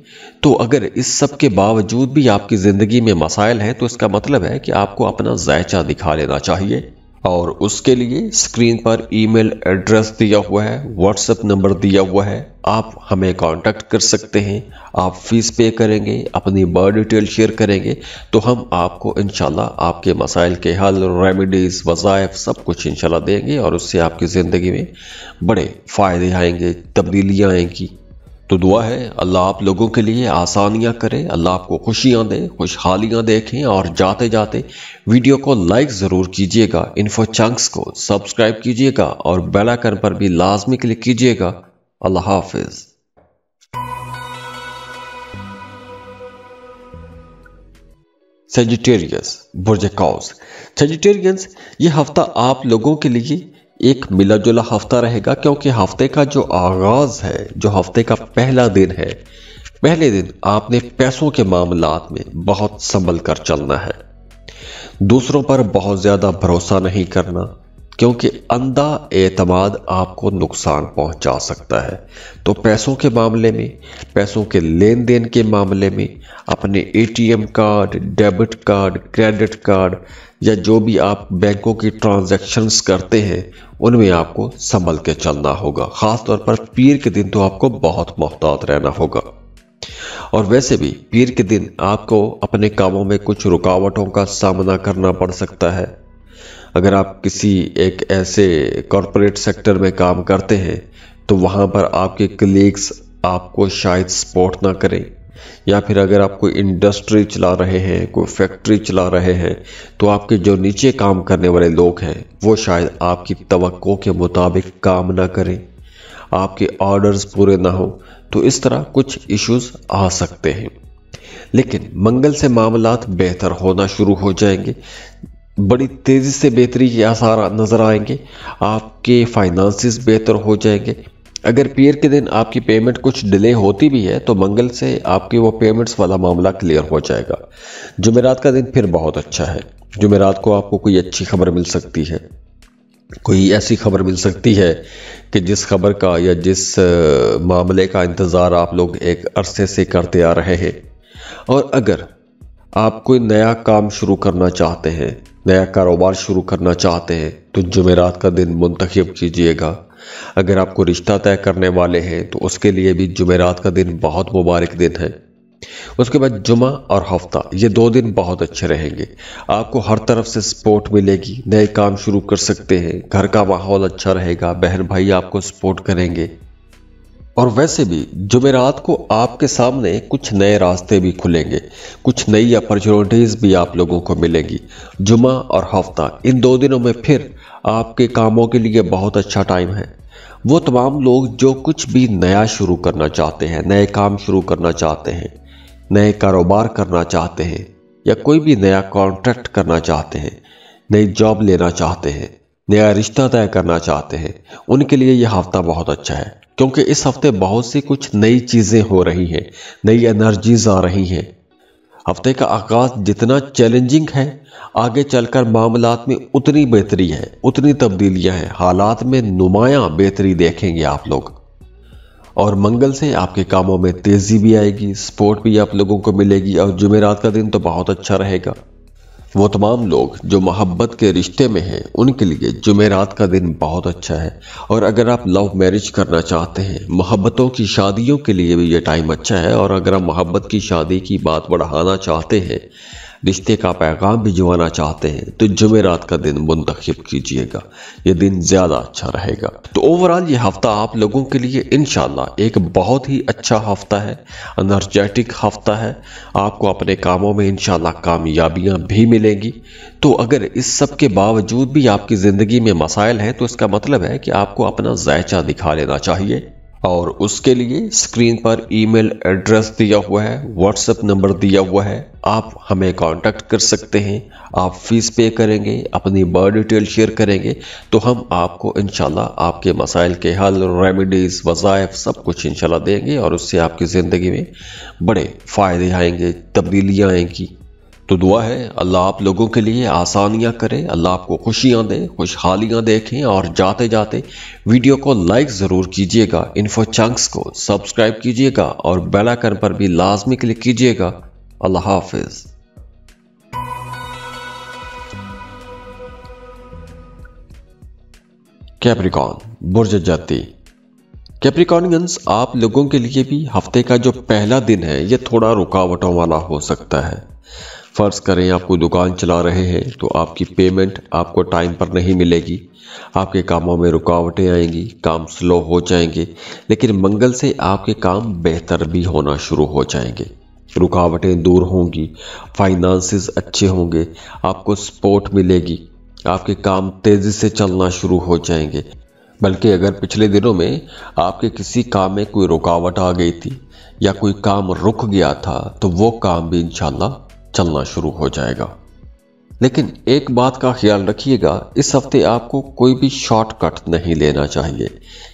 तो अगर इस सब के बावजूद भी आपकी जिंदगी में मसाइल हैं, तो इसका मतलब है कि आपको अपना जायचा दिखा लेना चाहिए। और उसके लिए स्क्रीन पर ईमेल एड्रेस दिया हुआ है, व्हाट्सएप नंबर दिया हुआ है, आप हमें कांटेक्ट कर सकते हैं। आप फीस पे करेंगे, अपनी बर्थ डिटेल शेयर करेंगे, तो हम आपको इंशाल्लाह आपके मसाइल के हल, रेमेडीज, वज़ाइफ सब कुछ इंशाल्लाह देंगे, और उससे आपकी ज़िंदगी में बड़े फ़ायदे आएंगे, तब्दीलियाँ आएंगी। तो दुआ है अल्लाह आप लोगों के लिए आसानियां करे, अल्लाह आपको खुशियां दे, खुशहालियां देखें। और जाते जाते वीडियो को लाइक ज़रूर कीजिएगा, इन्फो चंक्स को सब्सक्राइब कीजिएगा, और बेल आइकन पर भी लाजमी क्लिक कीजिएगा। अल्लाह हाफिज। सेजिटेरियस, बुर्ज कौस। सेजिटेरियंस, ये हफ्ता आप लोगों के लिए एक मिला जुला हफ्ता रहेगा, क्योंकि हफ्ते का जो आगाज है, जो हफ्ते का पहला दिन है, पहले दिन आपने पैसों के मामलात में बहुत संभल कर चलना है। दूसरों पर बहुत ज्यादा भरोसा नहीं करना, क्योंकि अंधा एतमाद आपको नुकसान पहुंचा सकता है। तो पैसों के मामले में, पैसों के लेन देन के मामले में अपने ATM card, debit card, credit card, या जो भी आप बैंकों की ट्रांजैक्शंस करते हैं, उनमें आपको संभल के चलना होगा। खास तौर पर पीर के दिन तो आपको बहुत मोहतात रहना होगा। और वैसे भी पीर के दिन आपको अपने कामों में कुछ रुकावटों का सामना करना पड़ सकता है। अगर आप किसी एक ऐसे कॉरपोरेट सेक्टर में काम करते हैं तो वहां पर आपके कलीग्स आपको शायद सपोर्ट ना करें, या फिर अगर आप कोई इंडस्ट्री चला रहे हैं, कोई फैक्ट्री चला रहे हैं, तो आपके जो नीचे काम करने वाले लोग हैं वो शायद आपकी तवक्को के मुताबिक काम ना करें, आपके ऑर्डर्स पूरे ना हो। तो इस तरह कुछ इश्यूज आ सकते हैं। लेकिन मंगल से मामलात बेहतर होना शुरू हो जाएंगे, बड़ी तेजी से बेहतरी के आसार नजर आएंगे, आपके फाइनेंसेस बेहतर हो जाएंगे। अगर पीर के दिन आपकी पेमेंट कुछ डिले होती भी है तो मंगल से आपके वो पेमेंट्स वाला मामला क्लियर हो जाएगा। जुमेरात का दिन फिर बहुत अच्छा है। जुमेरात को आपको कोई अच्छी खबर मिल सकती है, कोई ऐसी खबर मिल सकती है कि जिस खबर का या जिस मामले का इंतज़ार आप लोग एक अरसे से करते आ रहे हैं। और अगर आप कोई नया काम शुरू करना चाहते हैं, नया कारोबार शुरू करना चाहते हैं, तो जुमेरात का दिन मुंतखब कीजिएगा। अगर आपको रिश्ता तय करने वाले हैं तो उसके लिए भी जुमेरात का दिन बहुत मुबारक दिन है। उसके बाद जुमा और हफ्ता, ये 2 दिन बहुत अच्छे रहेंगे। आपको हर तरफ से सपोर्ट मिलेगी, नए काम शुरू कर सकते हैं, घर का माहौल अच्छा रहेगा, बहन भाई आपको सपोर्ट करेंगे। और वैसे भी जुमेरात को आपके सामने कुछ नए रास्ते भी खुलेंगे, कुछ नई अपॉर्चुनिटीज भी आप लोगों को मिलेंगी। जुमा और हफ्ता, इन 2 दिनों में फिर आपके कामों के लिए बहुत अच्छा टाइम है। वो तमाम लोग जो कुछ भी नया शुरू करना चाहते हैं, नए काम शुरू करना चाहते हैं, नए कारोबार करना चाहते हैं, या कोई भी नया कॉन्ट्रैक्ट करना चाहते हैं, नई जॉब लेना चाहते हैं, नया रिश्ता तय करना चाहते हैं, उनके लिए यह हफ्ता बहुत अच्छा है, क्योंकि इस हफ्ते बहुत सी कुछ नई चीजें हो रही हैं, नई एनर्जीज आ रही हैं। हफ्ते का आगाज जितना चैलेंजिंग है, आगे चलकर मामलात में उतनी बेहतरी है, उतनी तब्दीलियां हैं, हालात में नुमायां बेहतरी देखेंगे आप लोग। और मंगल से आपके कामों में तेजी भी आएगी, सपोर्ट भी आप लोगों को मिलेगी। और जुमेरात का दिन तो बहुत अच्छा रहेगा। वो तमाम लोग जो मोहब्बत के रिश्ते में हैं, उनके लिए जुमेरात का दिन बहुत अच्छा है। और अगर आप लव मैरिज करना चाहते हैं, मोहब्बतों की शादियों के लिए भी ये टाइम अच्छा है। और अगर आप मोहब्बत की शादी की बात बढ़ाना चाहते हैं, रिश्ते का पैगाम भिजवाना चाहते हैं, तो जुमेरात का दिन मुंतखब कीजिएगा, ये दिन ज्यादा अच्छा रहेगा। तो ओवरऑल ये हफ्ता आप लोगों के लिए इंशाल्लाह एक बहुत ही अच्छा हफ्ता है, एनर्जेटिक हफ्ता है। आपको अपने कामों में इंशाल्लाह कामयाबियां भी मिलेंगी। तो अगर इस सब के बावजूद भी आपकी जिंदगी में मसाइल हैं, तो इसका मतलब है कि आपको अपना जायचा दिखा लेना चाहिए। और उसके लिए स्क्रीन पर ईमेल एड्रेस दिया हुआ है, व्हाट्सएप नंबर दिया हुआ है, आप हमें कांटेक्ट कर सकते हैं। आप फीस पे करेंगे, अपनी बर्थ डिटेल शेयर करेंगे, तो हम आपको इंशाल्लाह आपके मसाइल के हल, रेमेडीज, वज़ाइफ सब कुछ इंशाल्लाह देंगे। और उससे आपकी ज़िंदगी में बड़े फ़ायदे आएंगे, तब्दीलियाँ आएंगी। तो दुआ है अल्लाह आप लोगों के लिए आसानियां करे, अल्लाह आपको खुशियां दे, खुशहालियां देखें। और जाते जाते वीडियो को लाइक ज़रूर कीजिएगा, इन्फो चंक्स को सब्सक्राइब कीजिएगा और बेल आइकन पर भी लाजमी क्लिक कीजिएगा। अल्लाह हाफिज। कैप्रिकॉन, बुर्ज जत्ती। कैप्रिकॉनियंस, आप लोगों के लिए भी हफ्ते का जो पहला दिन है, ये थोड़ा रुकावटों वाला हो सकता है। फर्ज करें आप कोई दुकान चला रहे हैं, तो आपकी पेमेंट आपको टाइम पर नहीं मिलेगी, आपके कामों में रुकावटें आएंगी, काम स्लो हो जाएंगे। लेकिन मंगल से आपके काम बेहतर भी होना शुरू हो जाएंगे, रुकावटें दूर होंगी, फाइनेंसेस अच्छे होंगे, आपको सपोर्ट मिलेगी, आपके काम तेजी से चलना शुरू हो जाएंगे। बल्कि अगर पिछले दिनों में आपके किसी काम में कोई रुकावट आ गई थी या कोई काम रुक गया था, तो वो काम भी इंशाल्लाह चलना शुरू हो जाएगा। लेकिन एक बात का ख्याल रखिएगा, इस हफ्ते आपको कोई भी शॉर्टकट नहीं लेना चाहिए,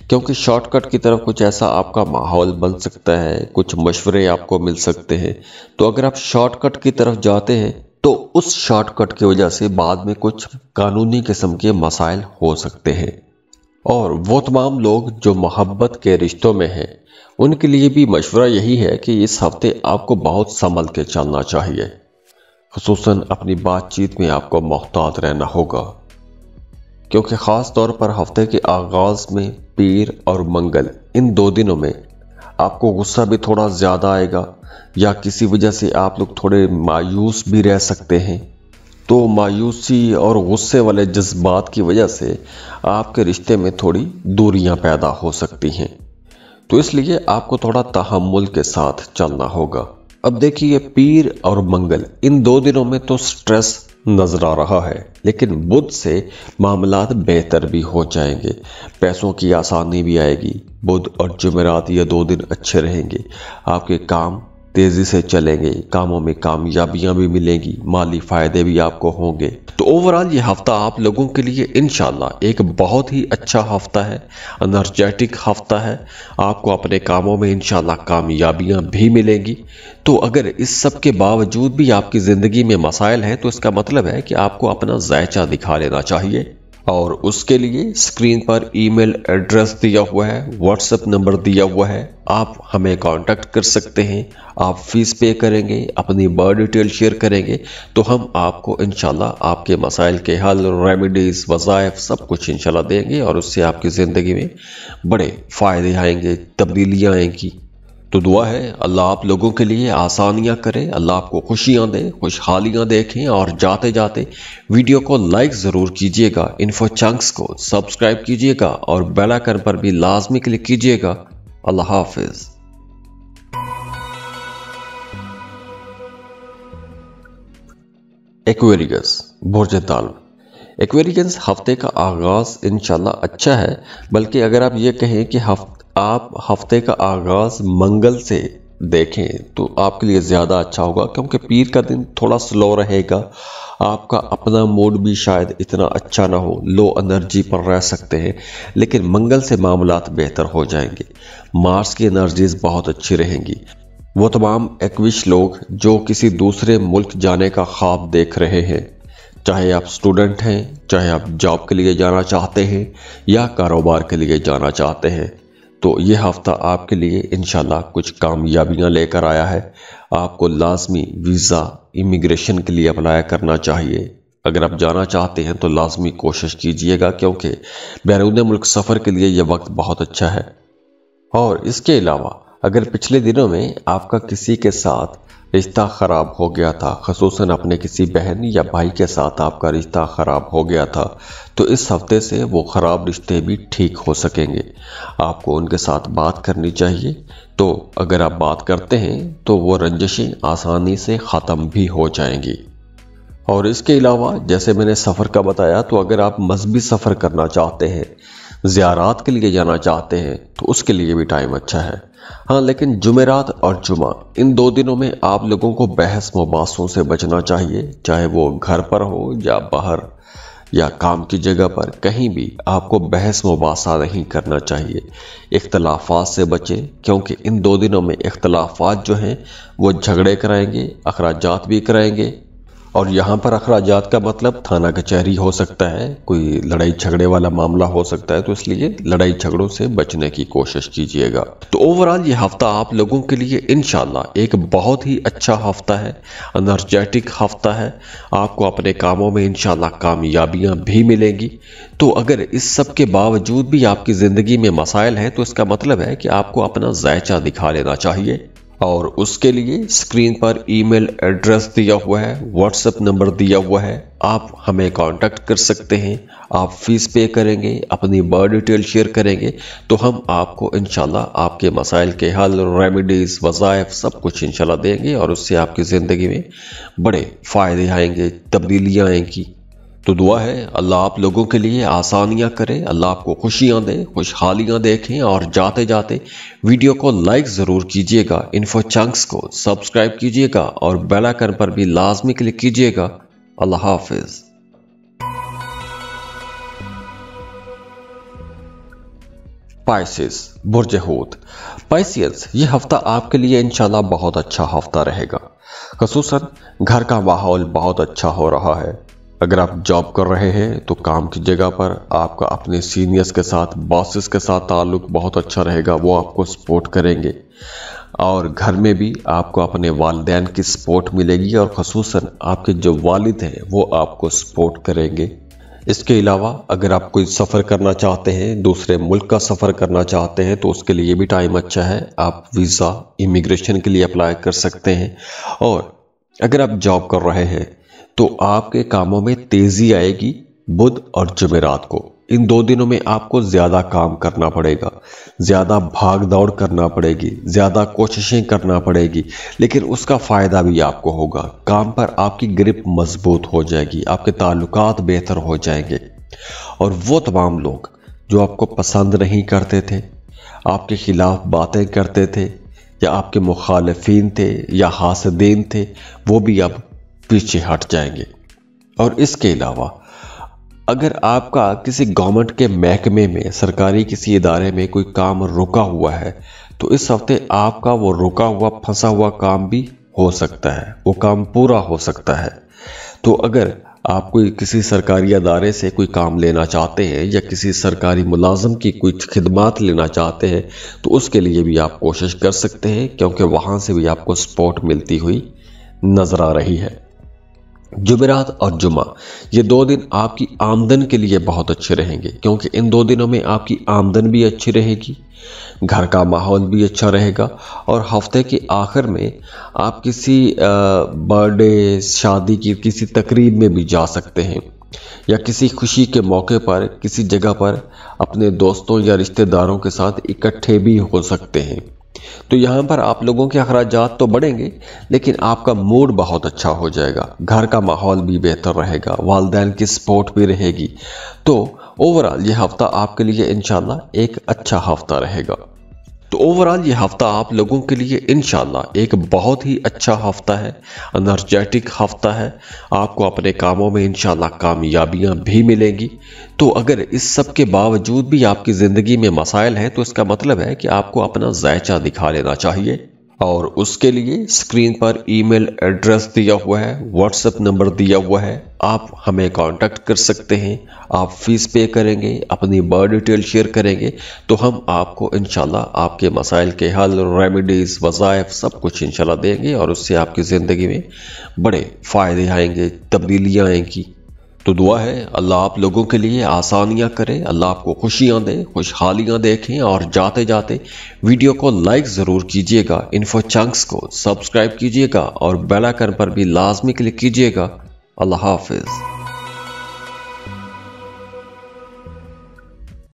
क्योंकि शॉर्टकट की तरफ कुछ ऐसा आपका माहौल बन सकता है, कुछ मशवरे आपको मिल सकते हैं। तो अगर आप शॉर्टकट की तरफ जाते हैं, तो उस शॉर्टकट की वजह से बाद में कुछ कानूनी किस्म के मसाइल हो सकते हैं। और वो तमाम लोग जो मोहब्बत के रिश्तों में हैं, उनके लिए भी मशवरा यही है कि इस हफ्ते आपको बहुत संभल के चलना चाहिए। खुसूसन अपनी बातचीत में आपको मोहतात रहना होगा, क्योंकि ख़ास तौर पर हफ्ते के आगाज़ में पीर और मंगल, इन दो दिनों में आपको गुस्सा भी थोड़ा ज़्यादा आएगा, या किसी वजह से आप लोग थोड़े मायूस भी रह सकते हैं। तो मायूसी और गुस्से वाले जज्बात की वजह से आपके रिश्ते में थोड़ी दूरियां पैदा हो सकती हैं। तो इसलिए आपको थोड़ा तहम्मुल के साथ चलना होगा। अब देखिए, पीर और मंगल, इन दो दिनों में तो स्ट्रेस नजर आ रहा है, लेकिन बुध से मामलात बेहतर भी हो जाएंगे, पैसों की आसानी भी आएगी। बुध और जुमेरात ये दो दिन अच्छे रहेंगे, आपके काम तेजी से चलेंगे, कामों में कामयाबियां भी मिलेंगी, माली फायदे भी आपको होंगे। तो ओवरऑल ये हफ्ता आप लोगों के लिए इंशाल्लाह एक बहुत ही अच्छा हफ्ता है, एनर्जेटिक हफ्ता है। आपको अपने कामों में इंशाल्लाह कामयाबियां भी मिलेंगी। तो अगर इस सब के बावजूद भी आपकी जिंदगी में मसाइल हैं, तो इसका मतलब है कि आपको अपना जायचा दिखा लेना चाहिए। और उसके लिए स्क्रीन पर ईमेल एड्रेस दिया हुआ है, व्हाट्सएप नंबर दिया हुआ है, आप हमें कांटेक्ट कर सकते हैं। आप फीस पे करेंगे, अपनी बर्थ डिटेल शेयर करेंगे, तो हम आपको इंशाल्लाह आपके मसाइल के हल, रेमेडीज, वज़ाइफ सब कुछ इंशाल्लाह देंगे। और उससे आपकी ज़िंदगी में बड़े फ़ायदे आएंगे, तब्दीलियाँ आएंगी। तो दुआ है अल्लाह आप लोगों के लिए आसानियां करे, अल्लाह आपको खुशियां दे, खुशहालियां देखें। और जाते जाते वीडियो को लाइक ज़रूर कीजिएगा, इन्फो चंक्स को सब्सक्राइब कीजिएगा और बेल आइकन पर भी लाजमी क्लिक कीजिएगा। अल्लाह हाफिज। एक्वेरियस, बुर्ज ताल्ब। एक्वेरियंस, हफ्ते का आगाज इंशाल्लाह अच्छा है, बल्कि अगर आप ये कहें कि आप हफ्ते का आगाज मंगल से देखें तो आपके लिए ज़्यादा अच्छा होगा, क्योंकि पीर का दिन थोड़ा स्लो रहेगा। आपका अपना मूड भी शायद इतना अच्छा ना हो, लो एनर्जी पर रह सकते हैं, लेकिन मंगल से मामलात बेहतर हो जाएंगे। मार्स की एनर्जीज बहुत अच्छी रहेंगी। वो तमाम एक्विश लोग जो किसी दूसरे मुल्क जाने का ख्वाब देख रहे हैं, चाहे आप स्टूडेंट हैं, चाहे आप जॉब के लिए जाना चाहते हैं या कारोबार के लिए जाना चाहते हैं, तो ये हफ्ता आपके लिए इंशाल्लाह कुछ कामयाबियां लेकर आया है। आपको लाजमी वीज़ा इमिग्रेशन के लिए अप्लाई करना चाहिए। अगर आप जाना चाहते हैं तो लाजमी कोशिश कीजिएगा, क्योंकि बैरून मुल्क सफ़र के लिए यह वक्त बहुत अच्छा है। और इसके अलावा अगर पिछले दिनों में आपका किसी के साथ रिश्ता ख़राब हो गया था, ख़ुसूसन अपने किसी बहन या भाई के साथ आपका रिश्ता ख़राब हो गया था, तो इस हफ्ते से वो ख़राब रिश्ते भी ठीक हो सकेंगे। आपको उनके साथ बात करनी चाहिए। तो अगर आप बात करते हैं तो वो रंजिशें आसानी से ख़त्म भी हो जाएंगी। और इसके अलावा जैसे मैंने सफ़र का बताया, तो अगर आप मजहबी सफ़र करना चाहते हैं, ज़ियारात के लिए जाना चाहते हैं, तो उसके लिए भी टाइम अच्छा है। हाँ, लेकिन जुमेरात और जुमा इन 2 दिनों में आप लोगों को बहस मुबासों से बचना चाहिए, चाहे वो घर पर हो या बाहर या काम की जगह पर, कहीं भी आपको बहस मुबासा नहीं करना चाहिए। इख्तलाफात से बचें, क्योंकि इन 2 दिनों में इख्तलाफात जो हैं वो झगड़े कराएंगे, अखराजात भी कराएंगे। और यहाँ पर अखराजात का मतलब थाना कचहरी हो सकता है, कोई लड़ाई झगड़े वाला मामला हो सकता है, तो इसलिए लड़ाई झगड़ों से बचने की कोशिश कीजिएगा। तो ओवरऑल ये हफ्ता आप लोगों के लिए इंशाल्लाह एक बहुत ही अच्छा हफ्ता है, एनर्जेटिक हफ्ता है। आपको अपने कामों में इंशाल्लाह कामयाबियां भी मिलेंगी। तो अगर इस सब के बावजूद भी आपकी ज़िंदगी में मसाइल हैं, तो इसका मतलब है कि आपको अपना जायचा दिखा लेना चाहिए। और उसके लिए स्क्रीन पर ईमेल एड्रेस दिया हुआ है, व्हाट्सएप नंबर दिया हुआ है, आप हमें कांटेक्ट कर सकते हैं। आप फीस पे करेंगे, अपनी बर्थ डिटेल शेयर करेंगे, तो हम आपको इंशाल्लाह आपके मसाइल के हल, रेमेडीज, वज़ाइफ सब कुछ इंशाल्लाह देंगे, और उससे आपकी ज़िंदगी में बड़े फ़ायदे आएंगे, तब्दीलियाँ आएंगी। तो दुआ है अल्लाह आप लोगों के लिए आसानियां करे, अल्लाह आपको खुशियां दे, खुशहालियां देखें। और जाते जाते वीडियो को लाइक ज़रूर कीजिएगा, इन्फो चंक्स को सब्सक्राइब कीजिएगा और बेल आइकन पर भी लाजमी क्लिक कीजिएगा। अल्लाह हाफिज। पाइसेस, बुर्ज हूत। पाइसियंस, ये हफ्ता आपके लिए इंशाल्लाह बहुत अच्छा हफ्ता रहेगा। ख़ुसूसन घर का माहौल बहुत अच्छा हो रहा है। अगर आप जॉब कर रहे हैं तो काम की जगह पर आपका अपने सीनियर्स के साथ, बॉसेस के साथ ताल्लुक बहुत अच्छा रहेगा, वो आपको सपोर्ट करेंगे। और घर में भी आपको अपने वालिदैन की सपोर्ट मिलेगी, और ख़ुसूसन आपके जो वालिद हैं वो आपको सपोर्ट करेंगे। इसके अलावा अगर आप कोई सफ़र करना चाहते हैं, दूसरे मुल्क का सफ़र करना चाहते हैं, तो उसके लिए भी टाइम अच्छा है। आप वीज़ा इमिग्रेशन के लिए अप्लाई कर सकते हैं। और अगर आप जॉब कर रहे हैं तो आपके कामों में तेजी आएगी। बुध और जुमेरात को इन 2 दिनों में आपको ज्यादा काम करना पड़ेगा, ज्यादा भाग दौड़ करना पड़ेगी, ज्यादा कोशिशें करना पड़ेगी, लेकिन उसका फायदा भी आपको होगा। काम पर आपकी ग्रिप मजबूत हो जाएगी, आपके ताल्लुकात बेहतर हो जाएंगे। और वो तमाम लोग जो आपको पसंद नहीं करते थे, आपके खिलाफ बातें करते थे, या आपके मुखालिफिन थे या हासदीन थे, वो भी अब पीछे हट जाएंगे। और इसके अलावा अगर आपका किसी गवर्नमेंट के महकमे में, सरकारी किसी इदारे में कोई काम रुका हुआ है, तो इस हफ्ते आपका वो रुका हुआ, फंसा हुआ काम भी हो सकता है, वो काम पूरा हो सकता है। तो अगर आप कोई किसी सरकारी अदारे से कोई काम लेना चाहते हैं या किसी सरकारी मुलाजम की कुछ खिदमात लेना चाहते हैं, तो उसके लिए भी आप कोशिश कर सकते हैं, क्योंकि वहां से भी आपको सपोर्ट मिलती हुई नजर आ रही है। जुमेरात और जुमा, ये 2 दिन आपकी आमदन के लिए बहुत अच्छे रहेंगे, क्योंकि इन 2 दिनों में आपकी आमदन भी अच्छी रहेगी, घर का माहौल भी अच्छा रहेगा। और हफ्ते के आखिर में आप किसी बर्थडे, शादी की किसी तकरीब में भी जा सकते हैं, या किसी खुशी के मौके पर किसी जगह पर अपने दोस्तों या रिश्तेदारों के साथ इकट्ठे भी हो सकते हैं। तो यहाँ पर आप लोगों के अखराजात तो बढ़ेंगे, लेकिन आपका मूड बहुत अच्छा हो जाएगा, घर का माहौल भी बेहतर रहेगा, वालिदैन की सपोर्ट भी रहेगी। तो ओवरऑल ये हफ्ता आपके लिए इंशाल्लाह एक अच्छा हफ्ता रहेगा। تو اوورال یہ ہفتہ آپ لوگوں کے لیے انشاءاللہ ایک بہت ہی اچھا ہفتہ ہے، انرجیٹک ہفتہ ہے۔ آپ کو اپنے کاموں میں انشاءاللہ کامیابیاں بھی ملیں گی۔ تو اگر اس سب کے باوجود بھی آپ کی زندگی میں مسائل ہیں تو اس کا مطلب ہے کہ آپ کو اپنا ذائچہ دکھا لینا چاہیے، اور اس کے لیے اسکرین پر ای میل ایڈریس دیا ہوا ہے، واٹس ایپ نمبر دیا ہوا ہے، آپ ہمیں کانٹیکٹ کر سکتے ہیں۔ آپ فیس پے کریں گے، اپنی بار ڈیٹیل شیئر کریں گے تو ہم آپ کو انشاءاللہ آپ کے مسائل کے حل، ریمیڈیز، وظائف سب کچھ انشاءاللہ دیں گے، اور اس سے آپ کی زندگی میں بڑے فائدے آئیں گے، تبدیلیاں آئیں گی۔ تو دعا ہے اللہ آپ لوگوں کے لیے آسانیاں کرے، اللہ آپ کو خوشیاں دے، خوشحالیاں دیکھیں، اور جاتے جاتے ویڈیو کو لائک ضرور کیجئے گا، انفو چنکس کو سبسکرائب کیجئے گا، اور بیل آئیکن پر بھی لازمی کلک کیجئے گا۔ اللہ حافظ۔